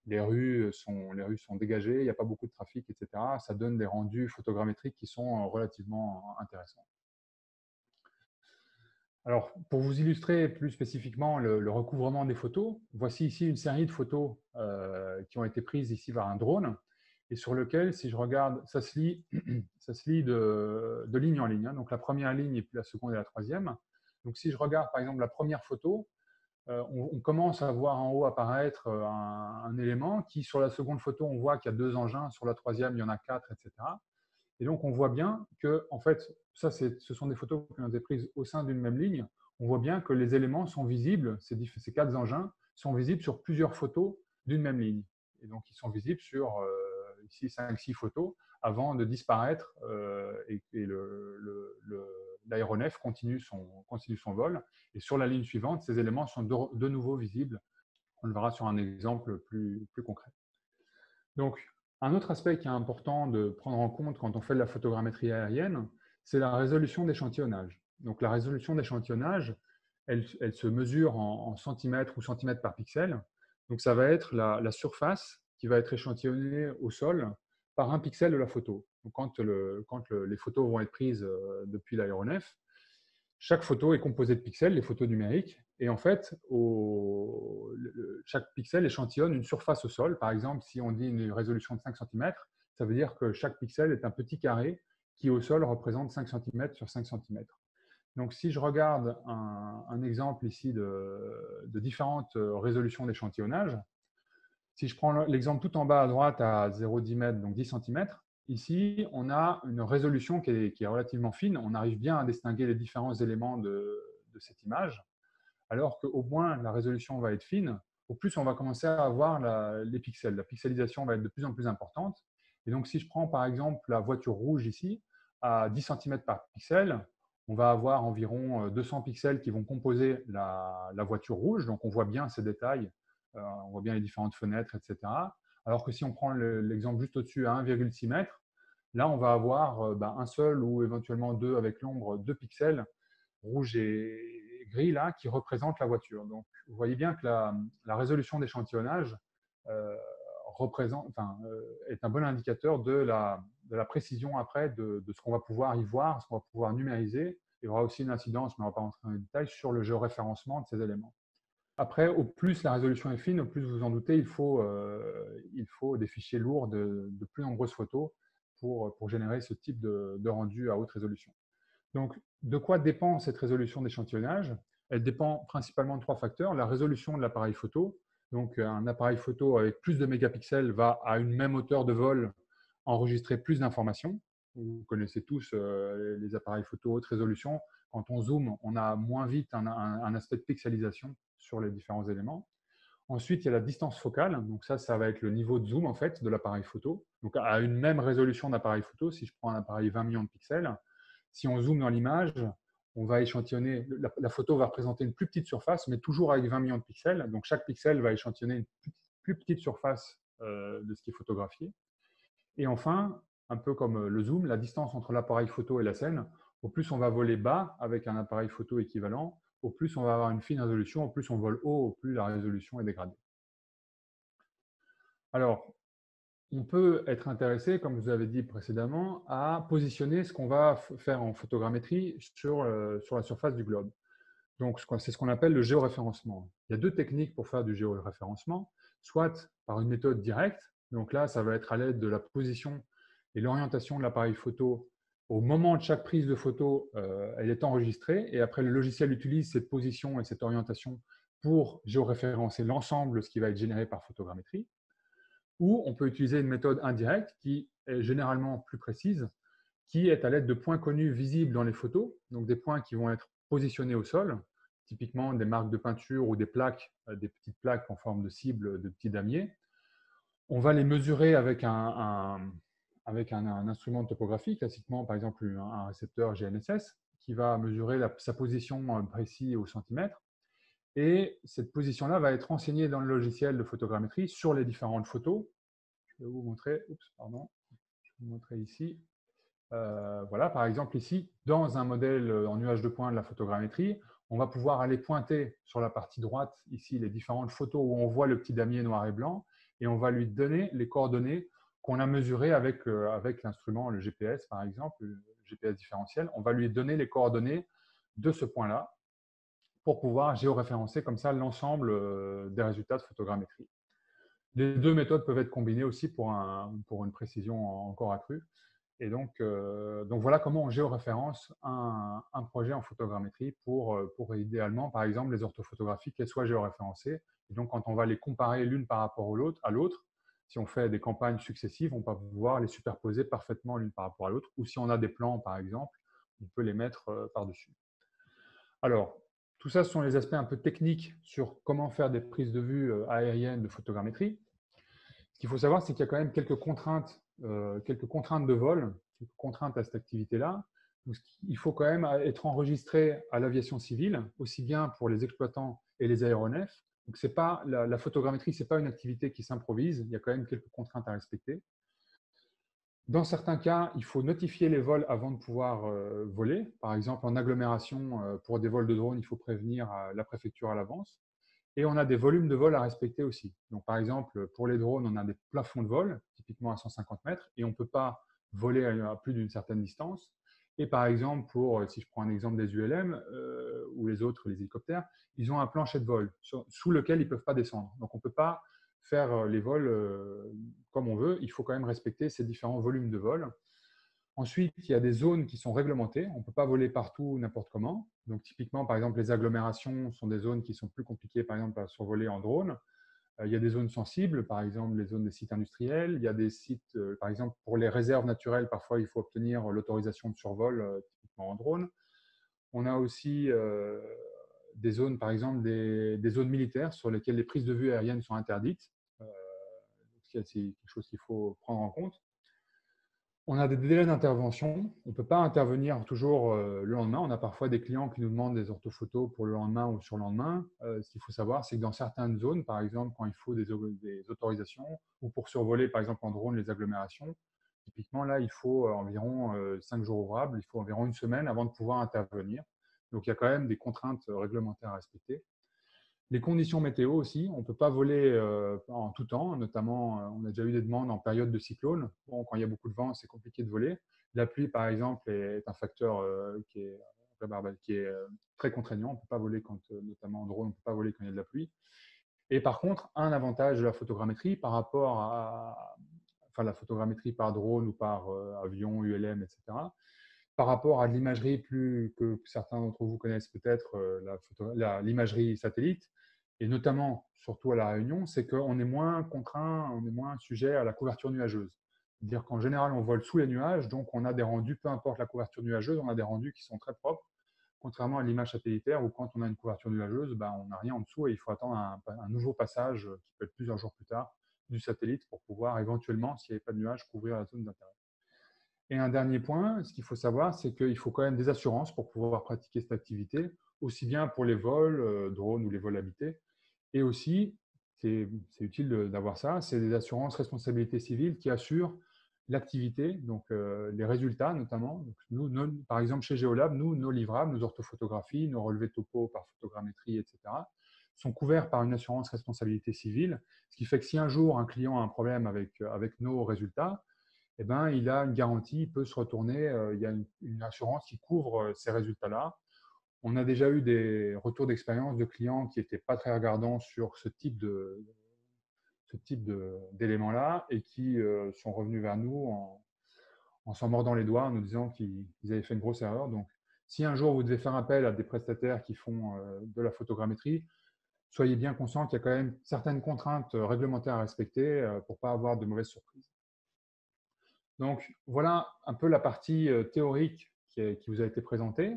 les rues sont dégagées, il n'y a pas beaucoup de trafic, etc. Ça donne des rendus photogrammétriques qui sont relativement intéressants. Alors, pour vous illustrer plus spécifiquement le recouvrement des photos, voici ici une série de photos qui ont été prises ici par un drone et sur lequel, si je regarde, ça se lit, ça se lit de ligne en ligne. Hein. Donc, la première ligne et puis la seconde et la troisième. Donc, si je regarde par exemple la première photo, on commence à voir en haut apparaître un élément qui, sur la seconde photo, on voit qu'il y a 2 engins, sur la troisième, il y en a 4, etc. Et donc, on voit bien que, en fait, ce sont des photos qui ont été prises au sein d'une même ligne. On voit bien que les éléments sont visibles, ces 4 engins sont visibles sur plusieurs photos d'une même ligne. Et donc, ils sont visibles sur ici 5-6 photos avant de disparaître et l'aéronef continue son vol. Et sur la ligne suivante, ces éléments sont de nouveau visibles. On le verra sur un exemple plus concret. Donc, un autre aspect qui est important de prendre en compte quand on fait de la photogrammétrie aérienne, c'est la résolution d'échantillonnage. Donc, la résolution d'échantillonnage, elle se mesure en centimètres ou centimètres par pixel. Donc, ça va être la surface qui va être échantillonnée au sol par un pixel de la photo. Donc, quand les photos vont être prises depuis l'aéronef, chaque photo est composée de pixels, les photos numériques, et en fait, chaque pixel échantillonne une surface au sol. Par exemple, si on dit une résolution de 5 cm, ça veut dire que chaque pixel est un petit carré qui, au sol, représente 5 cm sur 5 cm. Donc, si je regarde un exemple ici de différentes résolutions d'échantillonnage, si je prends l'exemple tout en bas à droite à 0,10 m, donc 10 cm, ici, on a une résolution qui est relativement fine. On arrive bien à distinguer les différents éléments de cette image, alors qu'au moins la résolution va être fine, au plus on va commencer à avoir les pixels. La pixelisation va être de plus en plus importante. Et donc, si je prends par exemple la voiture rouge ici, à 10 cm par pixel, on va avoir environ 200 pixels qui vont composer la voiture rouge. Donc, on voit bien ces détails, on voit bien les différentes fenêtres, etc. Alors que si on prend l'exemple juste au-dessus à 1,6 m, là, on va avoir un seul ou éventuellement deux avec l'ombre, 2 pixels, rouge et gris là qui représente la voiture. Donc, vous voyez bien que la résolution d'échantillonnage euh, est un bon indicateur de la précision après de ce qu'on va pouvoir y voir, ce qu'on va pouvoir numériser. Il y aura aussi une incidence, mais on ne va pas rentrer dans les détails, sur le géoréférencement de ces éléments. Après, au plus la résolution est fine, au plus vous en doutez, il faut des fichiers lourds de plus nombreuses photos pour générer ce type de rendu à haute résolution. Donc, de quoi dépend cette résolution d'échantillonnage? Elle dépend principalement de trois facteurs. La résolution de l'appareil photo. Donc, un appareil photo avec plus de mégapixels va, à une même hauteur de vol, enregistrer plus d'informations. Vous connaissez tous les appareils photo haute résolution. Quand on zoome, on a moins vite un aspect de pixelisation sur les différents éléments. Ensuite, il y a la distance focale. Donc ça va être le niveau de zoom en fait, de l'appareil photo. Donc, à une même résolution d'appareil photo, si je prends un appareil 20 millions de pixels, si on zoome dans l'image, on va échantillonner, la photo va représenter une plus petite surface, mais toujours avec 20 millions de pixels. Donc, chaque pixel va échantillonner une plus petite surface de ce qui est photographié. Et enfin, un peu comme le zoom, la distance entre l'appareil photo et la scène, au plus on va voler bas avec un appareil photo équivalent, au plus on va avoir une fine résolution, au plus on vole haut, au plus la résolution est dégradée. Alors, on peut être intéressé, comme je vous avais dit précédemment, à positionner ce qu'on va faire en photogrammétrie sur la surface du globe. Donc, c'est ce qu'on appelle le géoréférencement. Il y a deux techniques pour faire du géoréférencement, soit par une méthode directe, donc là, ça va être à l'aide de la position et l'orientation de l'appareil photo. Au moment de chaque prise de photo, elle est enregistrée, et après, le logiciel utilise cette position et cette orientation pour géoréférencer l'ensemble de ce qui va être généré par photogrammétrie. Ou on peut utiliser une méthode indirecte qui est généralement plus précise, qui est à l'aide de points connus visibles dans les photos, donc des points qui vont être positionnés au sol, typiquement des marques de peinture ou des plaques, des petites plaques en forme de cible de petits damiers. On va les mesurer avec un instrument de topographie, classiquement par exemple un récepteur GNSS, qui va mesurer sa position précise au centimètre. Et cette position-là va être renseignée dans le logiciel de photogrammétrie sur les différentes photos. Je vais vous montrer, je vais vous montrer ici. Voilà, par exemple ici, dans un modèle en nuage de points de la photogrammétrie, on va pouvoir aller pointer sur la partie droite, ici, les différentes photos où on voit le petit damier noir et blanc, et on va lui donner les coordonnées qu'on a mesurées avec l'instrument, le GPS par exemple, le GPS différentiel. On va lui donner les coordonnées de ce point-là pour pouvoir géoréférencer comme ça l'ensemble des résultats de photogrammétrie. Les deux méthodes peuvent être combinées aussi pour une précision encore accrue. Et donc voilà comment on géoréférence un projet en photogrammétrie pour idéalement, par exemple, les orthophotographies, qu'elles soient géoréférencées. Et donc, quand on va les comparer l'une par rapport à l'autre, si on fait des campagnes successives, on va pouvoir les superposer parfaitement l'une par rapport à l'autre. Ou si on a des plans, par exemple, on peut les mettre par-dessus. Alors, tout ça, ce sont les aspects un peu techniques sur comment faire des prises de vue aériennes de photogrammétrie. Ce qu'il faut savoir, c'est qu'il y a quand même quelques contraintes de vol, quelques contraintes à cette activité-là. Il faut quand même être enregistré à l'aviation civile, aussi bien pour les exploitants et les aéronefs. Donc, la photogrammétrie, ce n'est pas une activité qui s'improvise, il y a quand même quelques contraintes à respecter. Dans certains cas, il faut notifier les vols avant de pouvoir voler. Par exemple, en agglomération, pour des vols de drones, il faut prévenir la préfecture à l'avance. Et on a des volumes de vol à respecter aussi. Donc, par exemple, pour les drones, on a des plafonds de vol, typiquement à 150 mètres, et on ne peut pas voler à plus d'une certaine distance. Et par exemple, si je prends un exemple des ULM ou les autres, les hélicoptères, ils ont un plancher de vol sous lequel ils ne peuvent pas descendre. Donc, on ne peut pas faire les vols comme on veut. Il faut quand même respecter ces différents volumes de vol. Ensuite, il y a des zones qui sont réglementées. On ne peut pas voler partout, n'importe comment. Donc, typiquement, par exemple, les agglomérations sont des zones qui sont plus compliquées, par exemple, à survoler en drone. Il y a des zones sensibles, par exemple, les zones des sites industriels. Il y a des sites, par exemple, pour les réserves naturelles, parfois, il faut obtenir l'autorisation de survol, typiquement en drone. On a aussi des zones, par exemple, des zones militaires sur lesquelles les prises de vue aériennes sont interdites. C'est quelque chose qu'il faut prendre en compte. On a des délais d'intervention. On ne peut pas intervenir toujours le lendemain. On a parfois des clients qui nous demandent des orthophotos pour le lendemain ou sur le lendemain. Ce qu'il faut savoir, c'est que dans certaines zones, par exemple, quand il faut des autorisations ou pour survoler, par exemple, en drone, les agglomérations, typiquement, là, il faut environ 5 jours ouvrables. Il faut environ une semaine avant de pouvoir intervenir. Donc, il y a quand même des contraintes réglementaires à respecter. Les conditions météo aussi, on ne peut pas voler en tout temps, notamment on a déjà eu des demandes en période de cyclone. Bon, quand il y a beaucoup de vent, c'est compliqué de voler. La pluie, par exemple, est un facteur qui est très contraignant. On ne peut pas voler quand, notamment en drone, on ne peut pas voler quand il y a de la pluie. Et par contre, un avantage de la photogrammétrie par rapport à enfin, la photogrammétrie par drone ou par avion, ULM, etc., par rapport à de l'imagerie plus que certains d'entre vous connaissent peut-être, l'imagerie satellite, et notamment, surtout à La Réunion, c'est qu'on est moins contraint, on est moins sujet à la couverture nuageuse. C'est-à-dire qu'en général, on vole sous les nuages, donc on a des rendus, peu importe la couverture nuageuse, on a des rendus qui sont très propres, contrairement à l'image satellitaire où quand on a une couverture nuageuse, ben, on n'a rien en dessous et il faut attendre un nouveau passage qui peut être plusieurs jours plus tard du satellite pour pouvoir éventuellement, s'il n'y avait pas de nuages, couvrir la zone d'intérêt. Et un dernier point, ce qu'il faut savoir, c'est qu'il faut quand même des assurances pour pouvoir pratiquer cette activité, aussi bien pour les vols, drones ou les vols habités, et aussi, c'est utile d'avoir ça, c'est des assurances responsabilité civile qui assurent l'activité, donc les résultats notamment. Donc par exemple, chez Géolab, nos livrables, nos orthophotographies, nos relevés de topo par photogrammétrie, etc., sont couverts par une assurance responsabilité civile, ce qui fait que si un jour un client a un problème avec nos résultats, eh ben, il a une garantie, il peut se retourner, il y a une assurance qui couvre ces résultats-là. On a déjà eu des retours d'expérience de clients qui n'étaient pas très regardants sur ce type d'éléments-là et qui sont revenus vers nous en s'en mordant les doigts, en nous disant qu'ils avaient fait une grosse erreur. Donc, si un jour vous devez faire appel à des prestataires qui font de la photogrammétrie, soyez bien conscient qu'il y a quand même certaines contraintes réglementaires à respecter pour ne pas avoir de mauvaises surprises. Donc, voilà un peu la partie théorique qui vous a été présentée.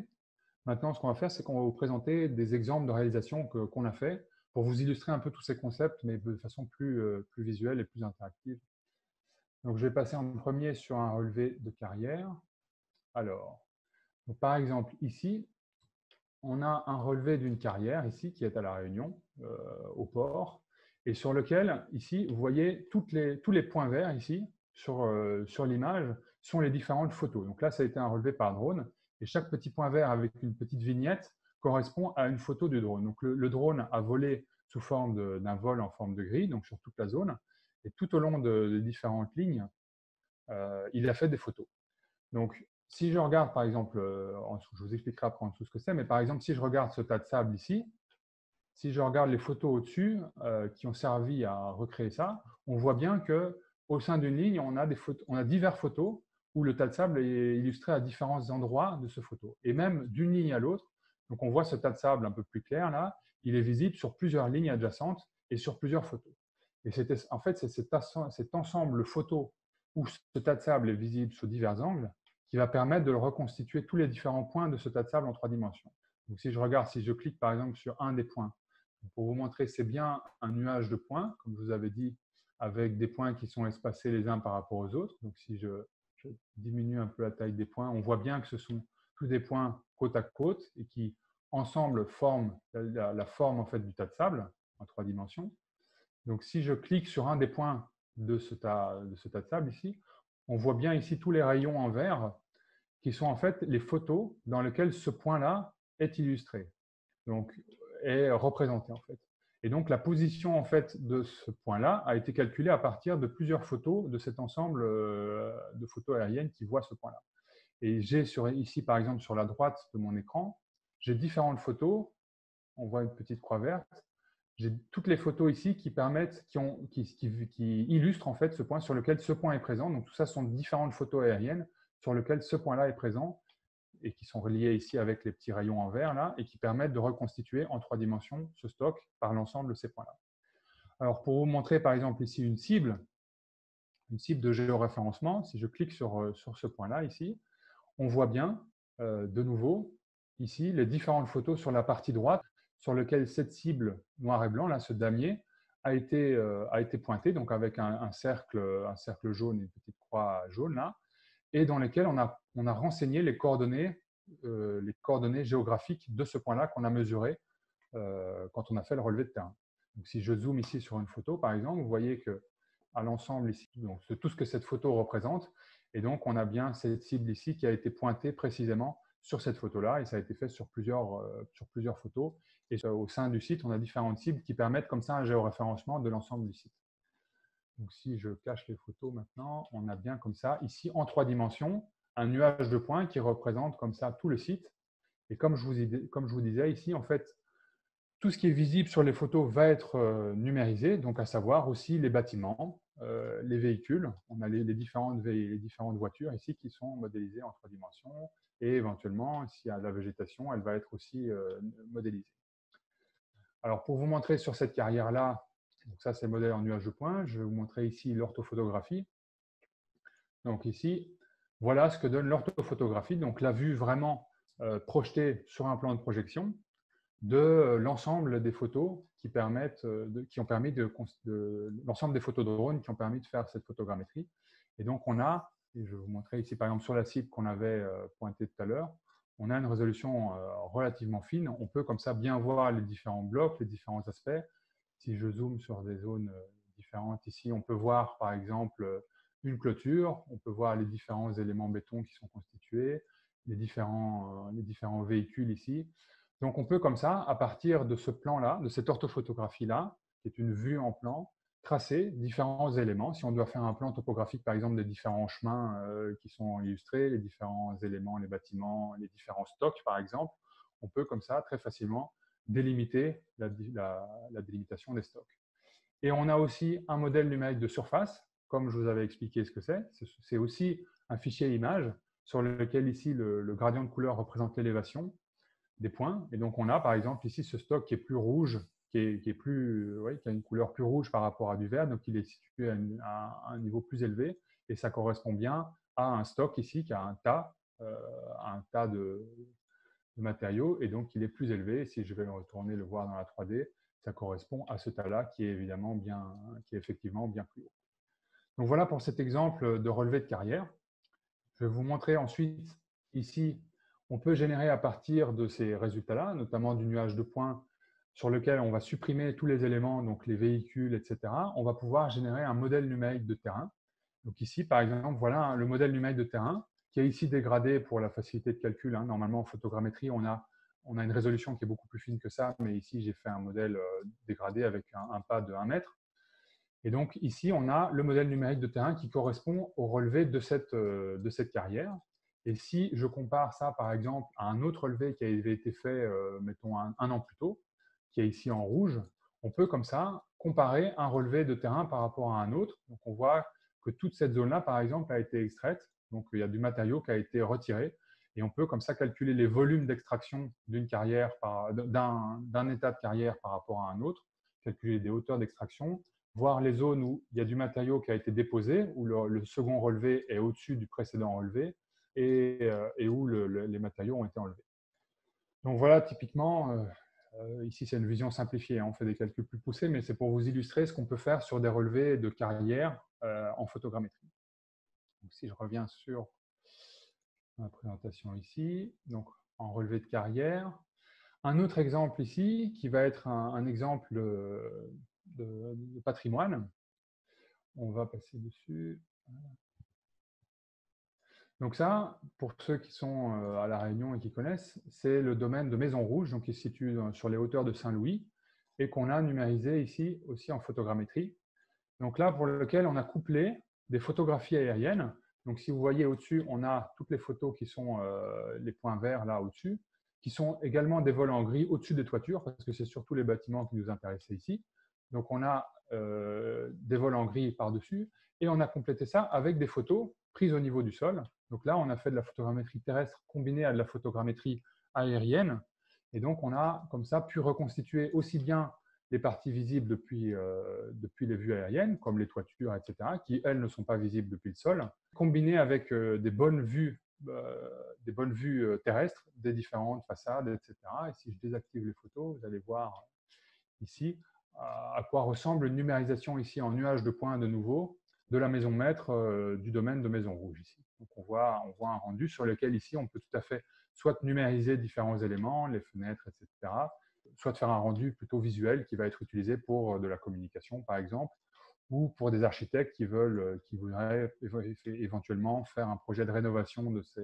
Maintenant, ce qu'on va faire, c'est qu'on va vous présenter des exemples de réalisations qu'on a fait pour vous illustrer un peu tous ces concepts, mais de façon plus visuelle et plus interactive. Donc, je vais passer en premier sur un relevé de carrière. Alors, donc, par exemple, ici, on a un relevé d'une carrière ici qui est à La Réunion, au port, et sur lequel, ici, vous voyez tous les points verts ici sur l'image sont les différentes photos. Donc là, ça a été un relevé par drone, et chaque petit point vert avec une petite vignette correspond à une photo du drone. Donc le drone a volé sous forme d'un vol en forme de grille, donc sur toute la zone, et tout au long des différentes lignes, il a fait des photos. Donc, si je regarde, par exemple, en dessous, je vous expliquerai après en dessous ce que c'est, mais par exemple, si je regarde ce tas de sable ici, si je regarde les photos au-dessus qui ont servi à recréer ça, on voit bien qu'au sein d'une ligne, on a diverses photos où le tas de sable est illustré à différents endroits de ce photo. Et même d'une ligne à l'autre, donc on voit ce tas de sable un peu plus clair là, il est visible sur plusieurs lignes adjacentes et sur plusieurs photos. Et en fait, c'est cet ensemble photo où ce tas de sable est visible sous divers angles qui va permettre de le reconstituer tous les différents points de ce tas de sable en 3 dimensions. Donc si je clique par exemple sur un des points, pour vous montrer, c'est bien un nuage de points, comme je vous avais dit, avec des points qui sont espacés les uns par rapport aux autres. Donc si je diminue un peu la taille des points, on voit bien que ce sont tous des points côte à côte et qui ensemble forment la forme en fait du tas de sable en 3 dimensions. Donc si je clique sur un des points de ce tas de sable ici, on voit bien ici tous les rayons en vert qui sont en fait les photos dans lesquelles ce point-là est illustré, donc est représenté en fait. Et donc la position en fait de ce point-là a été calculée à partir de plusieurs photos de cet ensemble de photos aériennes qui voient ce point-là. Et j'ai ici par exemple sur la droite de mon écran, j'ai différentes photos. On voit une petite croix verte. J'ai toutes les photos ici qui permettent, qui illustrent en fait ce point sur lequel ce point est présent. Donc tout ça sont différentes photos aériennes sur lesquelles ce point-là est présent et qui sont reliées ici avec les petits rayons en vert là et qui permettent de reconstituer en 3 dimensions ce stock par l'ensemble de ces points-là. Alors pour vous montrer par exemple ici une cible de géoréférencement, si je clique sur ce point-là ici, on voit bien de nouveau ici les différentes photos sur la partie droite sur lequel cette cible noir et blanc, là, ce damier, a été pointée, donc avec un cercle jaune et une petite croix jaune, là, et dans lesquels on a renseigné les coordonnées géographiques de ce point-là qu'on a mesuré quand on a fait le relevé de terrain. Donc, si je zoome ici sur une photo, par exemple, vous voyez qu'à l'ensemble ici, donc c'est tout ce que cette photo représente, et donc on a bien cette cible ici qui a été pointée précisément sur cette photo-là, et ça a été fait sur plusieurs photos. Et au sein du site, on a différentes cibles qui permettent comme ça un géoréférencement de l'ensemble du site. Donc si je cache les photos maintenant, on a bien comme ça, ici en 3 dimensions, un nuage de points qui représente comme ça tout le site. Et comme je vous disais ici, en fait, tout ce qui est visible sur les photos va être numérisé, donc à savoir aussi les bâtiments, les véhicules. On a les différentes voitures ici qui sont modélisées en 3 dimensions, et éventuellement, s'il y a de la végétation, elle va être aussi modélisée. Alors pour vous montrer sur cette carrière-là, donc ça c'est le modèle en nuage de points, je vais vous montrer ici l'orthophotographie. Donc ici, voilà ce que donne l'orthophotographie, donc la vue vraiment projetée sur un plan de projection de l'ensemble des photos qui ont permis l'ensemble des photos de drone qui ont permis de faire cette photogrammétrie. Et donc on a, et je vais vous montrer ici par exemple sur la cible qu'on avait pointée tout à l'heure, on a une résolution relativement fine. On peut comme ça bien voir les différents blocs, les différents aspects. Si je zoome sur des zones différentes ici, on peut voir par exemple une clôture, on peut voir les différents éléments béton qui sont constitués, les différents véhicules ici. Donc, on peut comme ça, à partir de ce plan-là, de cette orthophotographie-là, qui est une vue en plan, tracer différents éléments. Si on doit faire un plan topographique, par exemple, des différents chemins qui sont illustrés, les différents éléments, les bâtiments, les différents stocks, par exemple, on peut comme ça très facilement délimiter la délimitation des stocks. Et on a aussi un modèle numérique de surface, comme je vous avais expliqué ce que c'est. C'est aussi un fichier image sur lequel ici le gradient de couleur représente l'élévation des points. Et donc, on a par exemple ici ce stock qui est plus rouge, qui a une couleur plus rouge par rapport à du vert, donc il est situé à un niveau plus élevé, et ça correspond bien à un stock ici qui a un tas de matériaux, et donc il est plus élevé. Et si je vais retourner le voir dans la 3D, ça correspond à ce tas-là qui est évidemment qui est effectivement bien plus haut. Donc voilà pour cet exemple de relevé de carrière. Je vais vous montrer ensuite ici, on peut générer à partir de ces résultats-là, notamment du nuage de points sur lequel on va supprimer tous les éléments, donc les véhicules, etc. On va pouvoir générer un modèle numérique de terrain. Donc ici, par exemple, voilà le modèle numérique de terrain qui est ici dégradé pour la facilité de calcul. Normalement, en photogrammétrie, on a une résolution qui est beaucoup plus fine que ça, mais ici, j'ai fait un modèle dégradé avec un pas de 1 mètre. Et donc ici, on a le modèle numérique de terrain qui correspond au relevé de cette carrière. Et si je compare ça, par exemple, à un autre relevé qui avait été fait, mettons, un an plus tôt, qui est ici en rouge, on peut comme ça comparer un relevé de terrain par rapport à un autre. Donc on voit que toute cette zone-là, par exemple, a été extraite. Donc il y a du matériau qui a été retiré. Et on peut comme ça calculer les volumes d'extraction d'une carrière, d'un état de carrière par rapport à un autre, calculer des hauteurs d'extraction, voir les zones où il y a du matériau qui a été déposé, où le second relevé est au-dessus du précédent relevé, et où les matériaux ont été enlevés. Donc voilà, typiquement, ici c'est une vision simplifiée, on fait des calculs plus poussés, mais c'est pour vous illustrer ce qu'on peut faire sur des relevés de carrière en photogrammétrie. Donc, si je reviens sur ma présentation ici, donc en relevé de carrière, un autre exemple ici, qui va être un exemple de patrimoine. On va passer dessus. Donc ça, pour ceux qui sont à La Réunion et qui connaissent, c'est le domaine de Maison Rouge, donc qui se situe sur les hauteurs de Saint-Louis, et qu'on a numérisé ici aussi en photogrammétrie. Donc là, pour lequel on a couplé des photographies aériennes. Donc si vous voyez au-dessus, on a toutes les photos qui sont les points verts là au-dessus, qui sont également des vols en gris au-dessus des toitures, parce que c'est surtout les bâtiments qui nous intéressaient ici. Donc on a des vols en gris par-dessus, et on a complété ça avec des photos prises au niveau du sol. Donc là, on a fait de la photogrammétrie terrestre combinée à de la photogrammétrie aérienne. Et donc, on a comme ça pu reconstituer aussi bien les parties visibles depuis les vues aériennes, comme les toitures, etc., qui, elles, ne sont pas visibles depuis le sol, combinées avec des bonnes vues terrestres des différentes façades, etc. Et si je désactive les photos, vous allez voir ici à quoi ressemble une numérisation ici en nuage de points de nouveau de la maison maître du domaine de Maison Rouge ici. Donc on voit un rendu sur lequel ici on peut tout à fait soit numériser différents éléments, les fenêtres, etc., soit faire un rendu plutôt visuel qui va être utilisé pour de la communication par exemple, ou pour des architectes qui voudraient éventuellement faire un projet de rénovation de ce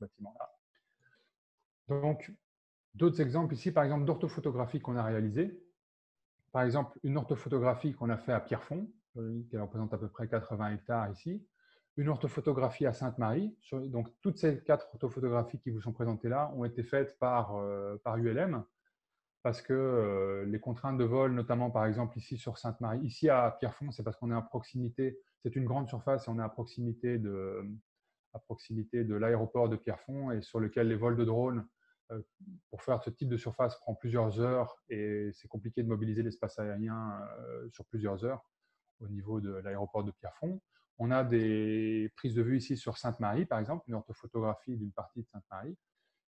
bâtiment-là. Donc, d'autres exemples ici, par exemple, d'orthophotographie qu'on a réalisée. Par exemple, une orthophotographie qu'on a fait à Pierrefonds, qui représente à peu près 80 hectares ici. Une orthophotographie à Sainte-Marie. Donc, toutes ces 4 orthophotographies qui vous sont présentées là ont été faites par ULM parce que les contraintes de vol, notamment par exemple ici sur Sainte-Marie, ici à Pierrefonds, c'est parce qu'on est à proximité, c'est une grande surface et on est à proximité de l'aéroport de Pierrefonds et sur lequel les vols de drones pour faire ce type de surface prend plusieurs heures et c'est compliqué de mobiliser l'espace aérien sur plusieurs heures au niveau de l'aéroport de Pierrefonds. On a des prises de vue ici sur Sainte-Marie, par exemple, une orthophotographie d'une partie de Sainte-Marie,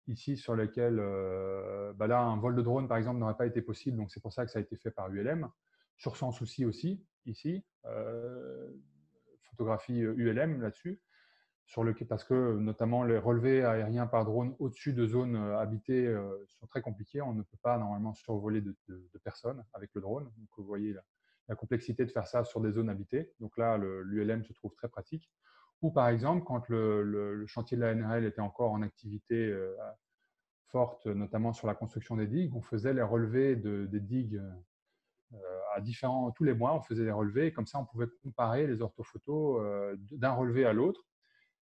ici sur lequel, là, un vol de drone, par exemple, n'aurait pas été possible, donc c'est pour ça que ça a été fait par ULM. Sur Sans Souci aussi, ici, photographie ULM là-dessus parce que notamment les relevés aériens par drone au-dessus de zones habitées sont très compliqués. On ne peut pas normalement survoler de personnes avec le drone. Donc vous voyez la complexité de faire ça sur des zones habitées. Donc là, l'ULM se trouve très pratique. Ou par exemple, quand le chantier de la NRL était encore en activité forte, notamment sur la construction des digues, on faisait les relevés des digues tous les mois, on faisait les relevés. Et comme ça, on pouvait comparer les orthophotos d'un relevé à l'autre.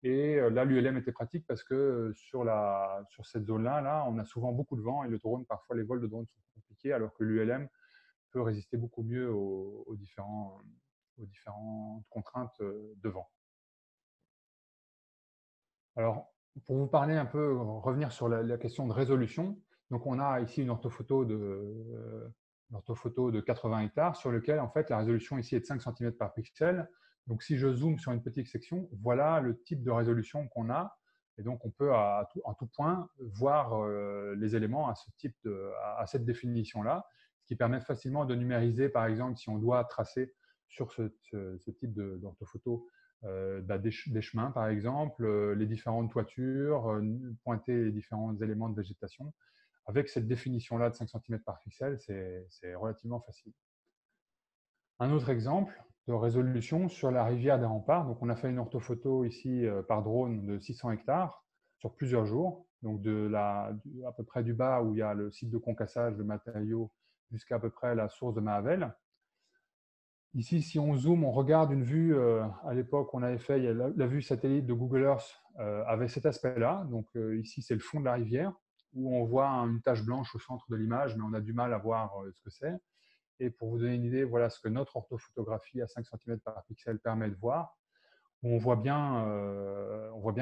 Et là, l'ULM était pratique parce que sur cette zone-là, on a souvent beaucoup de vent et le drone, parfois les vols de drone sont compliqués, alors que l'ULM peut résister beaucoup mieux aux différentes contraintes de vent. Alors, pour vous parler un peu, revenir sur la question de résolution, donc on a ici une orthophoto de 80 hectares sur lequel, en fait, la résolution ici est de 5 cm par pixel. Donc, si je zoome sur une petite section, voilà le type de résolution qu'on a. Et donc, on peut en tout point voir les éléments à cette définition-là, ce qui permet facilement de numériser, par exemple, si on doit tracer sur ce type d'orthophoto des chemins, par exemple, les différentes toitures, pointer les différents éléments de végétation. Avec cette définition-là de 5 cm par pixel, c'est relativement facile. Un autre exemple de résolution sur la rivière des Remparts. Donc, on a fait une orthophoto ici par drone de 600 hectares sur plusieurs jours. Donc, à peu près du bas où il y a le site de concassage de matériaux jusqu'à peu près la source de Mahavel. Ici, si on zoome, on regarde une vue, à l'époque, on avait fait la vue satellite de Google Earth avait cet aspect-là. Donc ici, c'est le fond de la rivière où on voit une tache blanche au centre de l'image, mais on a du mal à voir ce que c'est. Et pour vous donner une idée, voilà ce que notre orthophotographie à 5 cm par pixel permet de voir. On voit bien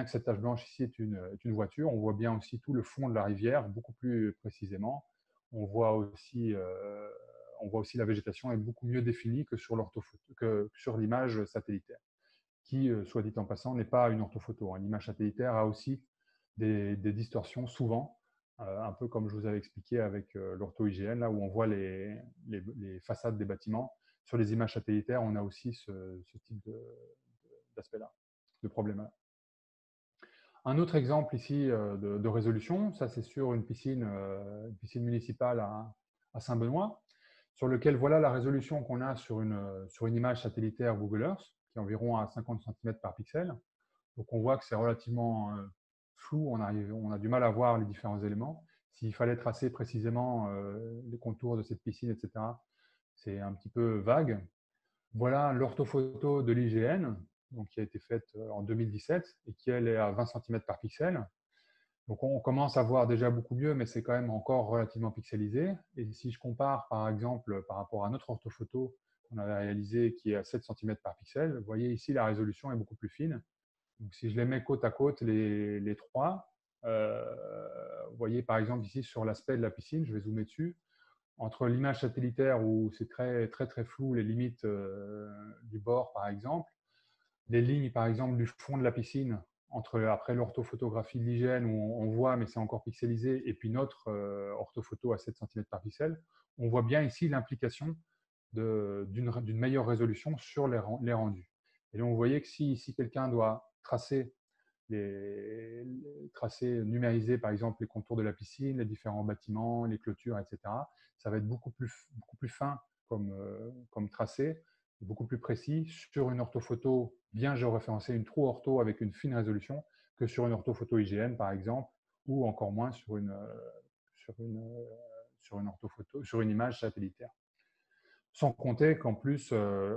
que cette tache blanche ici est une voiture. On voit bien aussi tout le fond de la rivière, beaucoup plus précisément. On voit aussi la végétation est beaucoup mieux définie que sur l'image satellitaire, qui, soit dit en passant, n'est pas une orthophoto. L'image satellitaire a aussi des distorsions souvent, un peu comme je vous avais expliqué avec l'ortho-IGN, là où on voit les façades des bâtiments. Sur les images satellitaires, on a aussi ce type d'aspect-là, de problème-là. Un autre exemple ici de résolution, ça c'est sur une piscine municipale à Saint-Benoît, sur lequel voilà la résolution qu'on a sur une image satellitaire Google Earth, qui est environ à 50 cm par pixel. Donc on voit que c'est relativement flou, on a du mal à voir les différents éléments. S'il fallait tracer précisément les contours de cette piscine, etc., c'est un petit peu vague. Voilà l'orthophoto de l'IGN, donc qui a été faite en 2017 et qui elle est à 20 cm par pixel. Donc on commence à voir déjà beaucoup mieux, mais c'est quand même encore relativement pixelisé. Et si je compare par exemple par rapport à notre orthophoto qu'on avait réalisée qui est à 7 cm par pixel, vous voyez ici la résolution est beaucoup plus fine. Donc si je les mets côte à côte les trois, vous voyez par exemple ici sur l'aspect de la piscine, je vais zoomer dessus, entre l'image satellitaire où c'est très, très, très flou, les limites du bord, par exemple, les lignes, par exemple, du fond de la piscine, après l'orthophotographie de l'hygiène où on voit, mais c'est encore pixelisé, et puis notre orthophoto à 7 cm par pixel, on voit bien ici l'implication d'une meilleure résolution sur les rendus. Et donc, vous voyez que si quelqu'un doit numériser par exemple les contours de la piscine, les différents bâtiments, les clôtures, etc. Ça va être beaucoup plus fin comme tracé, beaucoup plus précis sur une orthophoto bien géoréférencée, une true ortho avec une fine résolution, que sur une orthophoto IGN par exemple, ou encore moins sur une, sur une orthophoto, sur une image satellitaire. Sans compter qu'en plus,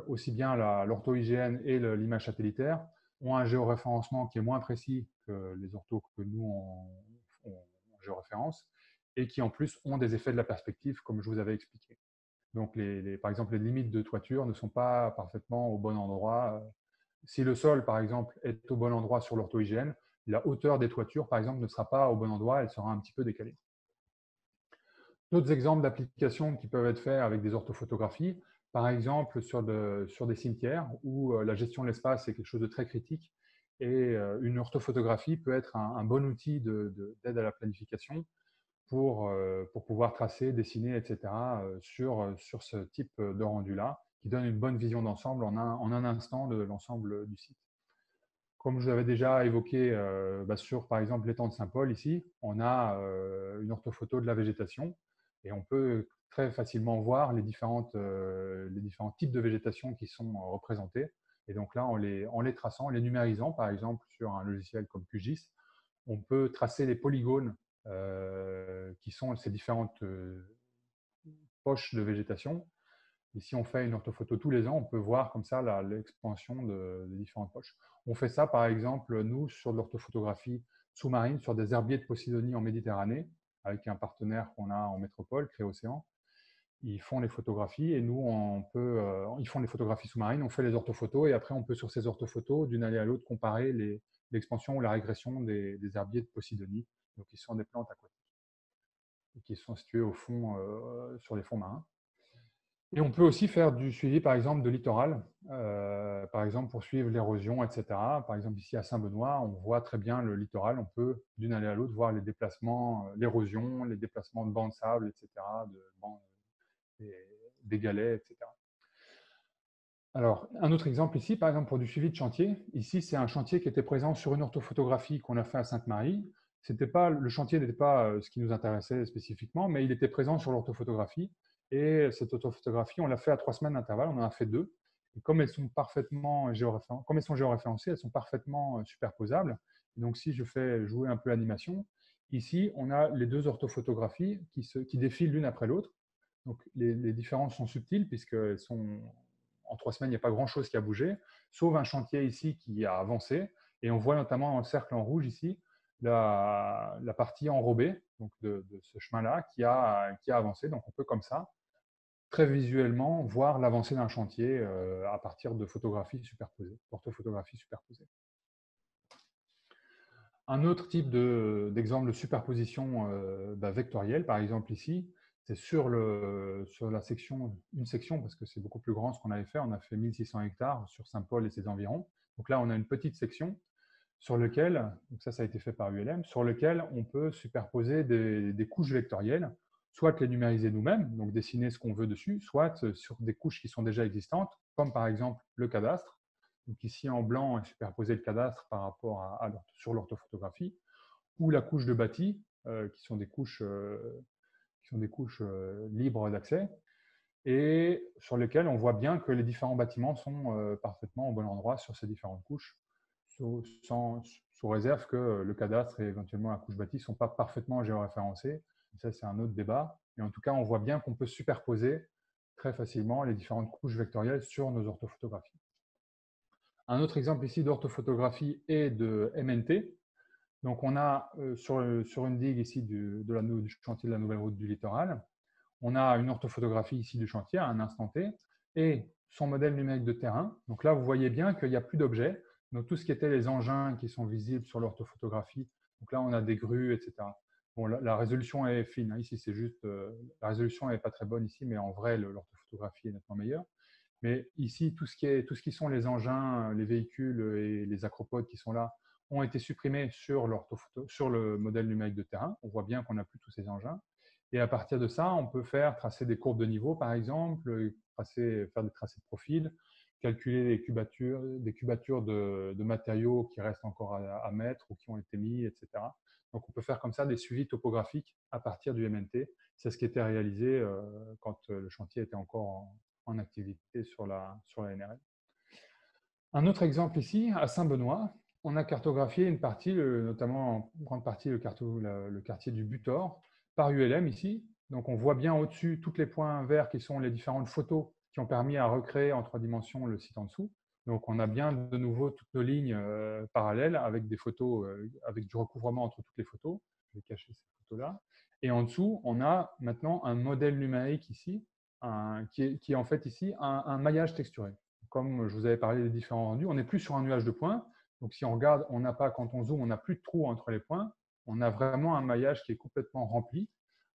aussi bien l'ortho-IGN et l'image satellitaire ont un géoréférencement qui est moins précis que les orthos que nous on géoréférence, et qui en plus ont des effets de la perspective, comme je vous avais expliqué. Donc, par exemple, les limites de toiture ne sont pas parfaitement au bon endroit. Si le sol, par exemple, est au bon endroit sur l'ortho-IGN, la hauteur des toitures, par exemple, ne sera pas au bon endroit, elle sera un petit peu décalée. D'autres exemples d'applications qui peuvent être faits avec des orthophotographies, par exemple sur des cimetières où la gestion de l'espace est quelque chose de très critique, et une orthophotographie peut être un bon outil d'aide à la planification pour pouvoir tracer, dessiner, etc. Sur ce type de rendu-là, qui donne une bonne vision d'ensemble en un instant de l'ensemble du site. Comme je vous avais déjà évoqué sur, par exemple, l'étang de Saint-Paul, ici, on a une orthophoto de la végétation, et on peut très facilement voir les différents types de végétation qui sont représentés. Et donc là, en les traçant, en les numérisant, par exemple, sur un logiciel comme QGIS, on peut tracer les polygones qui sont ces différentes poches de végétation. Et si on fait une orthophoto tous les ans, on peut voir comme ça l'expansion des différentes poches. On fait ça, par exemple, nous, sur de l'orthophotographie sous-marine, sur des herbiers de Posidonie en Méditerranée, avec un partenaire qu'on a en métropole, Créocéan. Ils font les photographies et nous, ils font les photographies sous-marines, on fait les orthophotos, et après, on peut, sur ces orthophotos, d'une année à l'autre, comparer l'expansion ou la régression des herbiers de Posidonie, donc qui sont des plantes aquatiques, et qui sont situées au fond, sur les fonds marins. Et on peut aussi faire du suivi, par exemple, de littoral, par exemple pour suivre l'érosion, etc. Par exemple, ici à Saint-Benoît, on voit très bien le littoral. On peut, d'une allée à l'autre, voir les déplacements, l'érosion, les déplacements de bancs de sable, etc., des galets, etc. Alors, un autre exemple ici, par exemple, pour du suivi de chantier. Ici, c'est un chantier qui était présent sur une orthophotographie qu'on a fait à Sainte-Marie. Le chantier n'était pas ce qui nous intéressait spécifiquement, mais il était présent sur l'orthophotographie. Et cette orthophotographie, on l'a fait à 3 semaines d'intervalle, on en a fait 2. Et comme elles sont géoréférencées, elles sont parfaitement superposables. Et donc, si je fais jouer un peu l'animation, ici, on a les 2 orthophotographies qui défilent l'une après l'autre. Donc, les différences sont subtiles, puisqu'elles sont en 3 semaines, il n'y a pas grand-chose qui a bougé, sauf un chantier ici qui a avancé. Et on voit notamment dans le cercle en rouge ici la partie enrobée donc de ce chemin-là qui a avancé. Donc on peut comme ça, très visuellement, voir l'avancée d'un chantier à partir de photographies superposées, orthophotographies superposées. Un autre type d'exemple de superposition vectorielle, par exemple ici, c'est sur la section, une section, parce que c'est beaucoup plus grand ce qu'on avait fait. On a fait 1600 hectares sur Saint-Paul et ses environs. Donc là, on a une petite section sur lequel, donc ça a été fait par ULM, sur lequel on peut superposer des couches vectorielles, soit les numériser nous-mêmes, donc dessiner ce qu'on veut dessus, soit sur des couches qui sont déjà existantes, comme par exemple le cadastre. Donc ici en blanc est superposé le cadastre par rapport sur l'orthophotographie, ou la couche de bâti, qui sont des couches libres d'accès, et sur lesquelles on voit bien que les différents bâtiments sont parfaitement au bon endroit sur ces différentes couches, sous réserve que le cadastre et éventuellement la couche bâtie ne sont pas parfaitement géoréférencés. Ça, c'est un autre débat. Mais en tout cas, on voit bien qu'on peut superposer très facilement les différentes couches vectorielles sur nos orthophotographies. Un autre exemple ici d'orthophotographie et de MNT. Donc, on a sur une digue ici du chantier de la nouvelle route du littoral, on a une orthophotographie ici du chantier à un instant T et son modèle numérique de terrain. Donc là, vous voyez bien qu'il n'y a plus d'objets. Donc, tout ce qui était les engins qui sont visibles sur l'orthophotographie, donc là, on a des grues, etc. Bon, la résolution est fine. Hein. Ici, c'est juste. La résolution n'est pas très bonne ici, mais en vrai, l'orthophotographie est nettement meilleure. Mais ici, tout ce qui sont les engins, les véhicules et les acropodes qui sont là ont été supprimés sur le modèle numérique de terrain. On voit bien qu'on n'a plus tous ces engins. Et à partir de ça, on peut tracer des courbes de niveau, par exemple, faire des tracés de profil, calculer des cubatures de matériaux qui restent encore à mettre ou qui ont été mis, etc. Donc, on peut faire comme ça des suivis topographiques à partir du MNT. C'est ce qui était réalisé quand le chantier était encore en activité sur la NRL. Un autre exemple ici, à Saint-Benoît, On a cartographié une partie, notamment en grande partie le quartier du Butor, par ULM ici. Donc on voit bien au-dessus tous les points verts qui sont les différentes photos qui ont permis à recréer en 3 dimensions le site en dessous. Donc on a bien de nouveau toutes nos lignes parallèles avec des photos, avec du recouvrement entre toutes les photos. Je vais cacher ces photos-là. Et en dessous, on a maintenant un modèle numérique ici, qui est en fait ici un maillage texturé. Comme je vous avais parlé des différents rendus, on n'est plus sur un nuage de points. Donc si on regarde, on n'a pas, quand on zoome, on n'a plus de trous entre les points. On a vraiment un maillage qui est complètement rempli.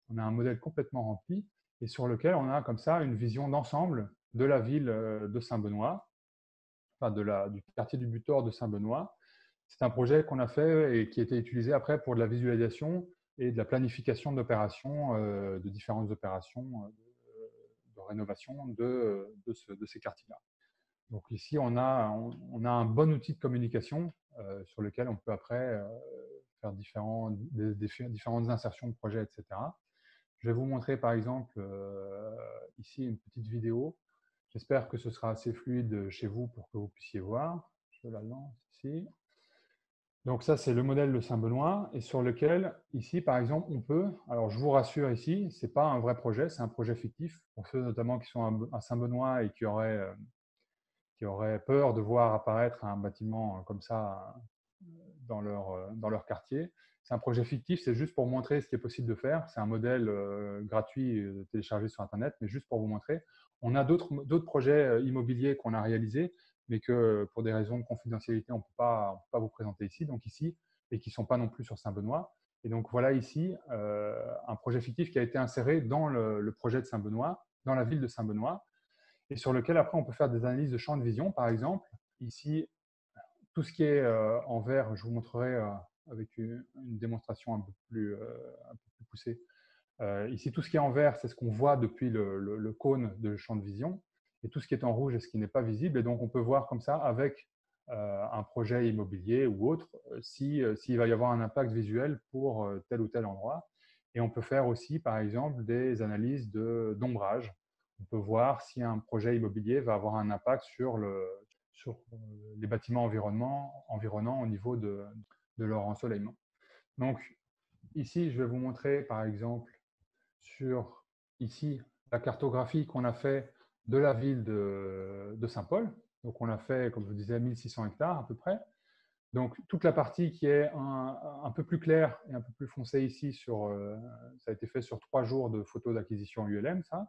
On a un modèle complètement rempli et sur lequel on a comme ça une vision d'ensemble de la ville de Saint-Benoît, enfin du quartier du Butor de Saint-Benoît. C'est un projet qu'on a fait et qui a été utilisé après pour de la visualisation et de la planification d'opérations, de différentes opérations de rénovation de ces quartiers-là. Donc ici, on a un bon outil de communication sur lequel on peut après faire différentes insertions de projets, etc. Je vais vous montrer par exemple ici une petite vidéo. J'espère que ce sera assez fluide chez vous pour que vous puissiez voir. Je la lance ici. Donc ça, c'est le modèle de Saint-Benoît et sur lequel, ici, par exemple, on peut, alors je vous rassure ici, ce n'est pas un vrai projet, c'est un projet fictif, pour ceux notamment qui sont à Saint-Benoît et qui auraient peur de voir apparaître un bâtiment comme ça dans leur quartier. C'est un projet fictif, c'est juste pour montrer ce qui est possible de faire. C'est un modèle gratuit téléchargé sur Internet, mais juste pour vous montrer. On a d'autres projets immobiliers qu'on a réalisés, mais que pour des raisons de confidentialité, on ne peut pas vous présenter ici, donc ici, et qui ne sont pas non plus sur Saint-Benoît. Et donc voilà ici un projet fictif qui a été inséré dans le projet de Saint-Benoît, dans la ville de Saint-Benoît, et sur lequel après on peut faire des analyses de champ de vision, par exemple. Ici, tout ce qui est en vert, je vous montrerai avec une démonstration un peu plus poussée. Ici, tout ce qui est en vert, c'est ce qu'on voit depuis le cône de champ de vision. Et tout ce qui est en rouge est ce qui n'est pas visible. Et donc, on peut voir comme ça, avec un projet immobilier ou autre, s'il va y avoir un impact visuel pour tel ou tel endroit. Et on peut faire aussi, par exemple, des analyses d'ombrage. On peut voir si un projet immobilier va avoir un impact sur les bâtiments environnants au niveau de leur ensoleillement. Donc, ici, je vais vous montrer, par exemple, sur ici la cartographie qu'on a fait de la ville de Saint-Paul. Donc, on a fait, comme je vous disais, 1600 hectares à peu près. Donc, toute la partie qui est un peu plus claire et un peu plus foncée ici, ça a été fait sur 3 jours de photos d'acquisition ULM, ça.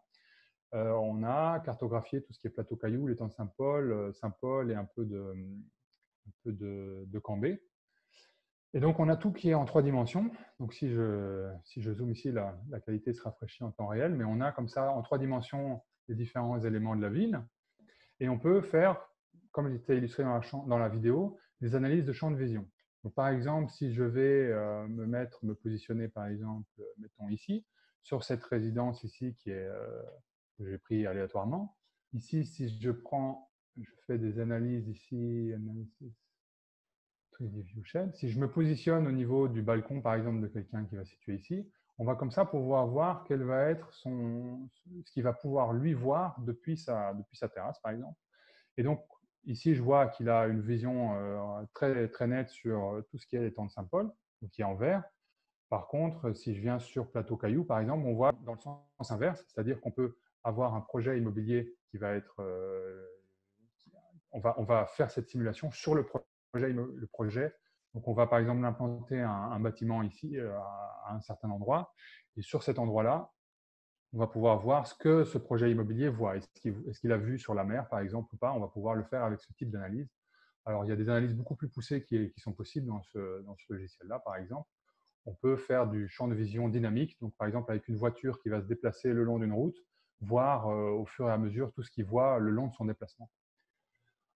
On a cartographié tout ce qui est plateau Caillou, l'étang de Saint-Paul et un peu de Cambrai. Et donc, on a tout qui est en 3 dimensions. Donc, si je zoome ici, la qualité se rafraîchit en temps réel, mais on a comme ça en 3 dimensions les différents éléments de la ville. Et on peut faire, comme il était illustré dans la vidéo, des analyses de champ de vision. Donc, par exemple, si je vais me positionner, par exemple, mettons ici, sur cette résidence ici que j'ai pris aléatoirement. Ici, si je fais des analyses ici, si je me positionne au niveau du balcon, par exemple, de quelqu'un qui va se situer ici, on va comme ça pouvoir voir quel va être ce qu'il va pouvoir lui voir depuis sa terrasse, par exemple. Et donc, ici, je vois qu'il a une vision très, très nette sur tout ce qui est l'étang de Saint-Paul, qui est en vert. Par contre, si je viens sur Plateau Caillou, par exemple, on voit dans le sens inverse, c'est-à-dire qu'on peut avoir un projet immobilier qui va être… on va faire cette simulation sur le projet. Donc, on va par exemple implanter un bâtiment ici à un certain endroit. Et sur cet endroit-là, on va pouvoir voir ce que ce projet immobilier voit. Est-ce qu'il a vu sur la mer, par exemple, ou pas? On va pouvoir le faire avec ce type d'analyse. Alors, il y a des analyses beaucoup plus poussées qui sont possibles dans ce logiciel-là, par exemple. On peut faire du champ de vision dynamique, donc par exemple avec une voiture qui va se déplacer le long d'une route, voir au fur et à mesure tout ce qu'il voit le long de son déplacement.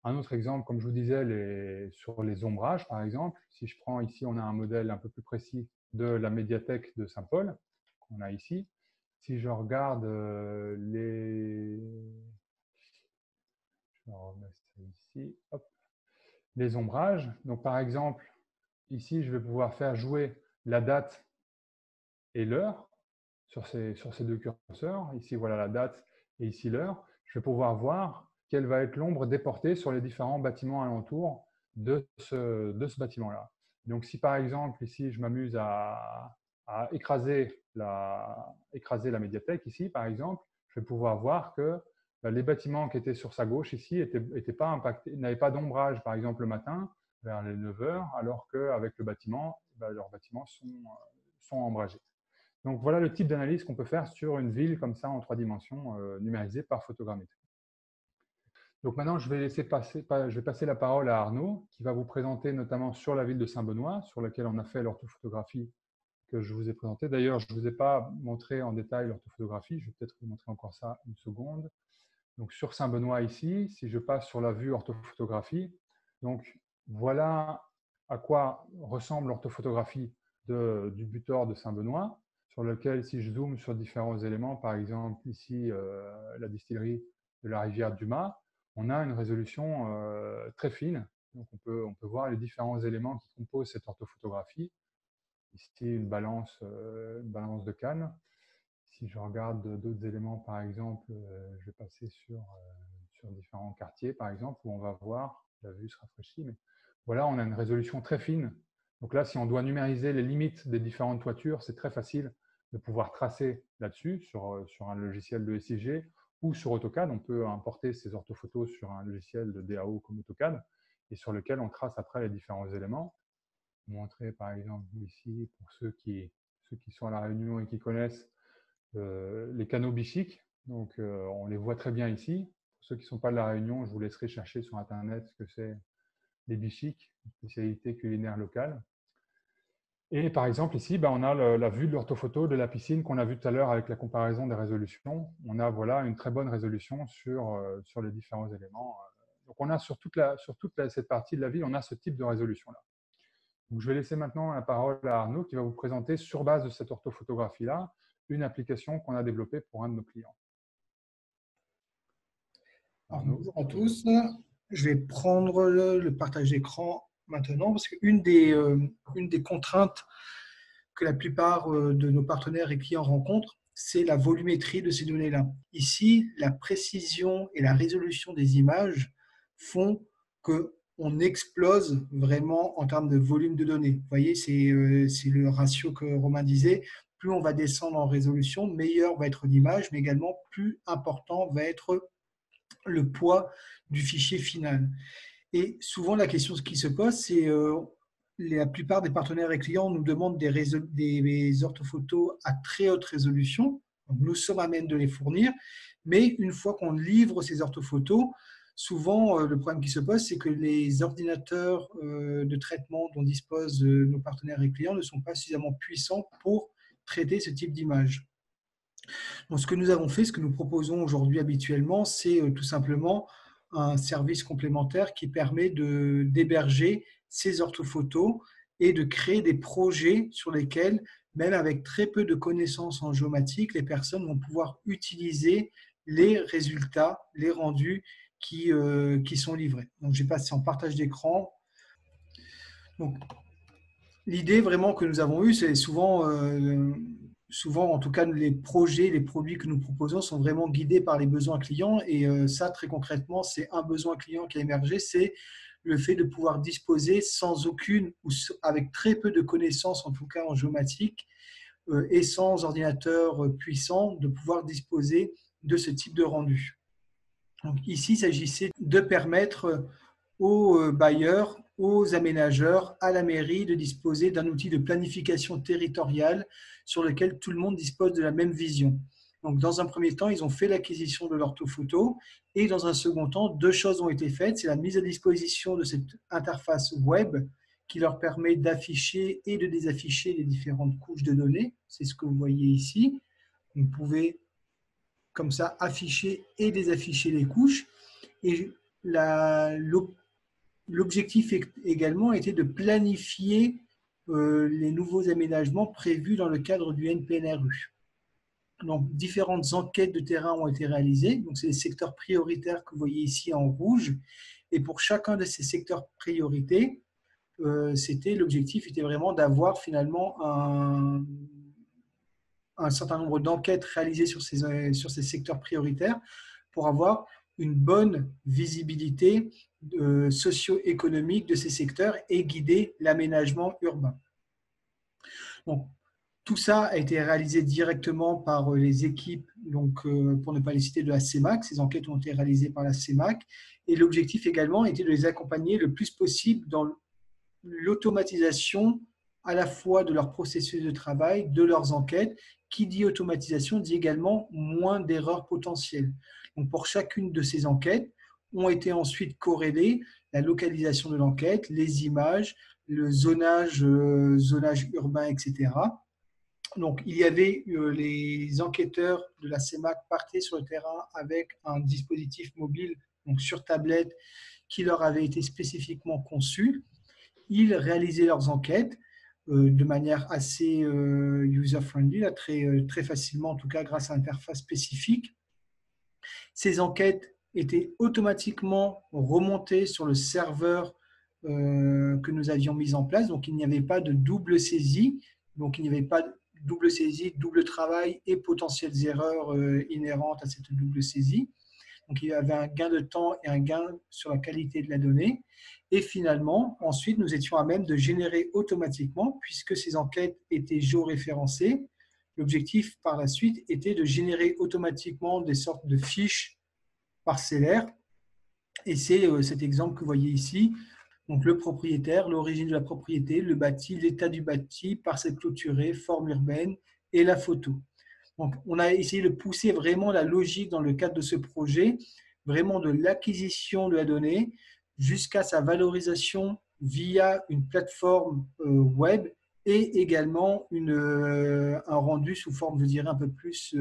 Un autre exemple, comme je vous disais, sur les ombrages, par exemple, si je prends ici, on a un modèle un peu plus précis de la médiathèque de Saint-Paul, qu'on a ici. Si je regarde je vais remettre ça ici, hop, les ombrages, donc par exemple, ici, je vais pouvoir faire jouer la date et l'heure sur ces 2 curseurs. Ici, voilà la date et ici l'heure. Je vais pouvoir voir quelle va être l'ombre déportée sur les différents bâtiments alentours de ce bâtiment-là. Donc, si par exemple, ici, je m'amuse à écraser la médiathèque, ici, par exemple, je vais pouvoir voir que les bâtiments qui étaient sur sa gauche, ici, étaient pas impactés, n'avaient pas d'ombrage, par exemple, le matin, vers les 9 heures, alors qu'avec le bâtiment, leurs bâtiments sont ombragés. Donc, voilà le type d'analyse qu'on peut faire sur une ville comme ça en 3 dimensions, numérisée par photogrammétrie. Donc maintenant, je vais passer la parole à Arnaud, qui va vous présenter notamment sur la ville de Saint-Benoît, sur laquelle on a fait l'orthophotographie que je vous ai présentée. D'ailleurs, je ne vous ai pas montré en détail l'orthophotographie, je vais peut-être vous montrer encore ça une seconde. Donc sur Saint-Benoît ici, si je passe sur la vue orthophotographie, donc voilà à quoi ressemble l'orthophotographie du butor de Saint-Benoît, sur lequel, si je zoome sur différents éléments, par exemple ici la distillerie de la rivière Dumas, on a une résolution très fine. Donc on peut voir les différents éléments qui composent cette orthophotographie. Ici, une balance de Cannes. Si je regarde d'autres éléments, par exemple, je vais passer sur différents quartiers, par exemple, où on va voir, la vue se rafraîchit, mais voilà, on a une résolution très fine. Donc là, si on doit numériser les limites des différentes toitures, c'est très facile de pouvoir tracer là-dessus, sur un logiciel de SIG ou sur AutoCAD. On peut importer ces orthophotos sur un logiciel de DAO comme AutoCAD et sur lequel on trace après les différents éléments. Montrer par exemple ici, pour ceux qui sont à La Réunion et qui connaissent les canaux bichiques. Donc, on les voit très bien ici. Pour ceux qui ne sont pas de La Réunion, je vous laisserai chercher sur Internet ce que c'est les bichiques, une spécialité culinaire locale. Et par exemple, ici, on a la vue de l'orthophoto de la piscine qu'on a vu tout à l'heure avec la comparaison des résolutions. On a voilà, une très bonne résolution sur les différents éléments. Donc, on a sur toute cette partie de la ville, on a ce type de résolution-là. Donc, je vais laisser maintenant la parole à Arnaud qui va vous présenter, sur base de cette orthophotographie-là, une application qu'on a développée pour un de nos clients. Arnaud. Bonjour à tous. Je vais prendre le partage d'écran maintenant parce qu'une des contraintes que la plupart de nos partenaires et clients rencontrent, c'est la volumétrie de ces données-là. Ici, la précision et la résolution des images font qu'on explose vraiment en termes de volume de données. Vous voyez, c'est le ratio que Romain disait. Plus on va descendre en résolution, meilleur va être l'image, mais également plus important va être le poids du fichier final. Et souvent, la question qui se pose, c'est la plupart des partenaires et clients nous demandent des orthophotos à très haute résolution. Donc, nous sommes à même de les fournir, mais une fois qu'on livre ces orthophotos, souvent, le problème qui se pose, c'est que les ordinateurs de traitement dont disposent nos partenaires et clients ne sont pas suffisamment puissants pour traiter ce type d'image. Donc, ce que nous avons fait, ce que nous proposons aujourd'hui habituellement, c'est tout simplement un service complémentaire qui permet d'héberger ces orthophotos et de créer des projets sur lesquels, même avec très peu de connaissances en géomatique, les personnes vont pouvoir utiliser les résultats, les rendus qui sont livrés. Donc, je vais passer en partage d'écran. Donc, l'idée vraiment que nous avons eue, c'est souvent, en tout cas, les projets, les produits que nous proposons sont vraiment guidés par les besoins clients. Et ça, très concrètement, c'est un besoin client qui a émergé, c'est le fait de pouvoir disposer sans aucune ou avec très peu de connaissances, en tout cas en géomatique, et sans ordinateur puissant, de pouvoir disposer de ce type de rendu. Donc ici, il s'agissait de permettre aux bailleurs, aux aménageurs, à la mairie de disposer d'un outil de planification territoriale sur lequel tout le monde dispose de la même vision. Donc, dans un premier temps, ils ont fait l'acquisition de l'orthophoto et dans un second temps, deux choses ont été faites. C'est la mise à disposition de cette interface web qui leur permet d'afficher et de désafficher les différentes couches de données. C'est ce que vous voyez ici. Vous pouvez comme ça afficher et désafficher les couches. Et l'objectif également était de planifier les nouveaux aménagements prévus dans le cadre du NPNRU. Donc, différentes enquêtes de terrain ont été réalisées. Donc, c'est les secteurs prioritaires que vous voyez ici en rouge. Et pour chacun de ces secteurs priorités, l'objectif était vraiment d'avoir finalement un certain nombre d'enquêtes réalisées sur ces secteurs prioritaires pour avoir une bonne visibilité socio-économique de ces secteurs et guider l'aménagement urbain. Donc, tout ça a été réalisé directement par les équipes, donc, pour ne pas les citer, de la CEMAC. Ces enquêtes ont été réalisées par la CEMAC. Et l'objectif également était de les accompagner le plus possible dans l'automatisation à la fois de leur processus de travail, de leurs enquêtes. Qui dit automatisation dit également moins d'erreurs potentielles. Donc, pour chacune de ces enquêtes, ont été ensuite corrélées la localisation de l'enquête, les images, le zonage urbain, etc. Donc, il y avait les enquêteurs de la CEMAC partaient sur le terrain avec un dispositif mobile, donc sur tablette, qui leur avait été spécifiquement conçu. Ils réalisaient leurs enquêtes de manière assez user-friendly, très facilement, en tout cas grâce à une interface spécifique. Ces enquêtes étaient automatiquement remontées sur le serveur que nous avions mis en place. Donc, il n'y avait pas de double saisie. Donc, il n'y avait pas de double saisie, double travail et potentielles erreurs inhérentes à cette double saisie. Donc, il y avait un gain de temps et un gain sur la qualité de la donnée. Et finalement, ensuite, nous étions à même de générer automatiquement, puisque ces enquêtes étaient géoréférencées, l'objectif par la suite était de générer automatiquement des sortes de fiches parcellaires. Et c'est cet exemple que vous voyez ici. Donc, le propriétaire, l'origine de la propriété, le bâti, l'état du bâti, parcelle clôturée, forme urbaine et la photo. Donc, on a essayé de pousser vraiment la logique dans le cadre de ce projet, vraiment de l'acquisition de la donnée jusqu'à sa valorisation via une plateforme web et également un rendu sous forme, je dirais, un peu plus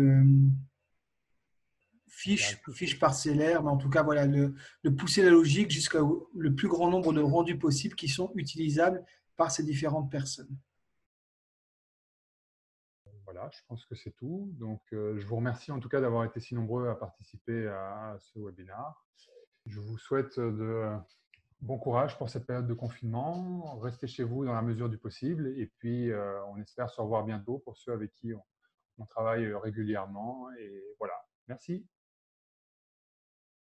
fiche parcellaire, mais en tout cas, voilà, de pousser la logique jusqu'à le plus grand nombre de rendus possibles qui sont utilisables par ces différentes personnes. Voilà, je pense que c'est tout. Donc, je vous remercie en tout cas d'avoir été si nombreux à participer à ce webinaire. Je vous souhaite bon courage pour cette période de confinement. Restez chez vous dans la mesure du possible. Et puis, on espère se revoir bientôt pour ceux avec qui on travaille régulièrement. Et voilà, merci.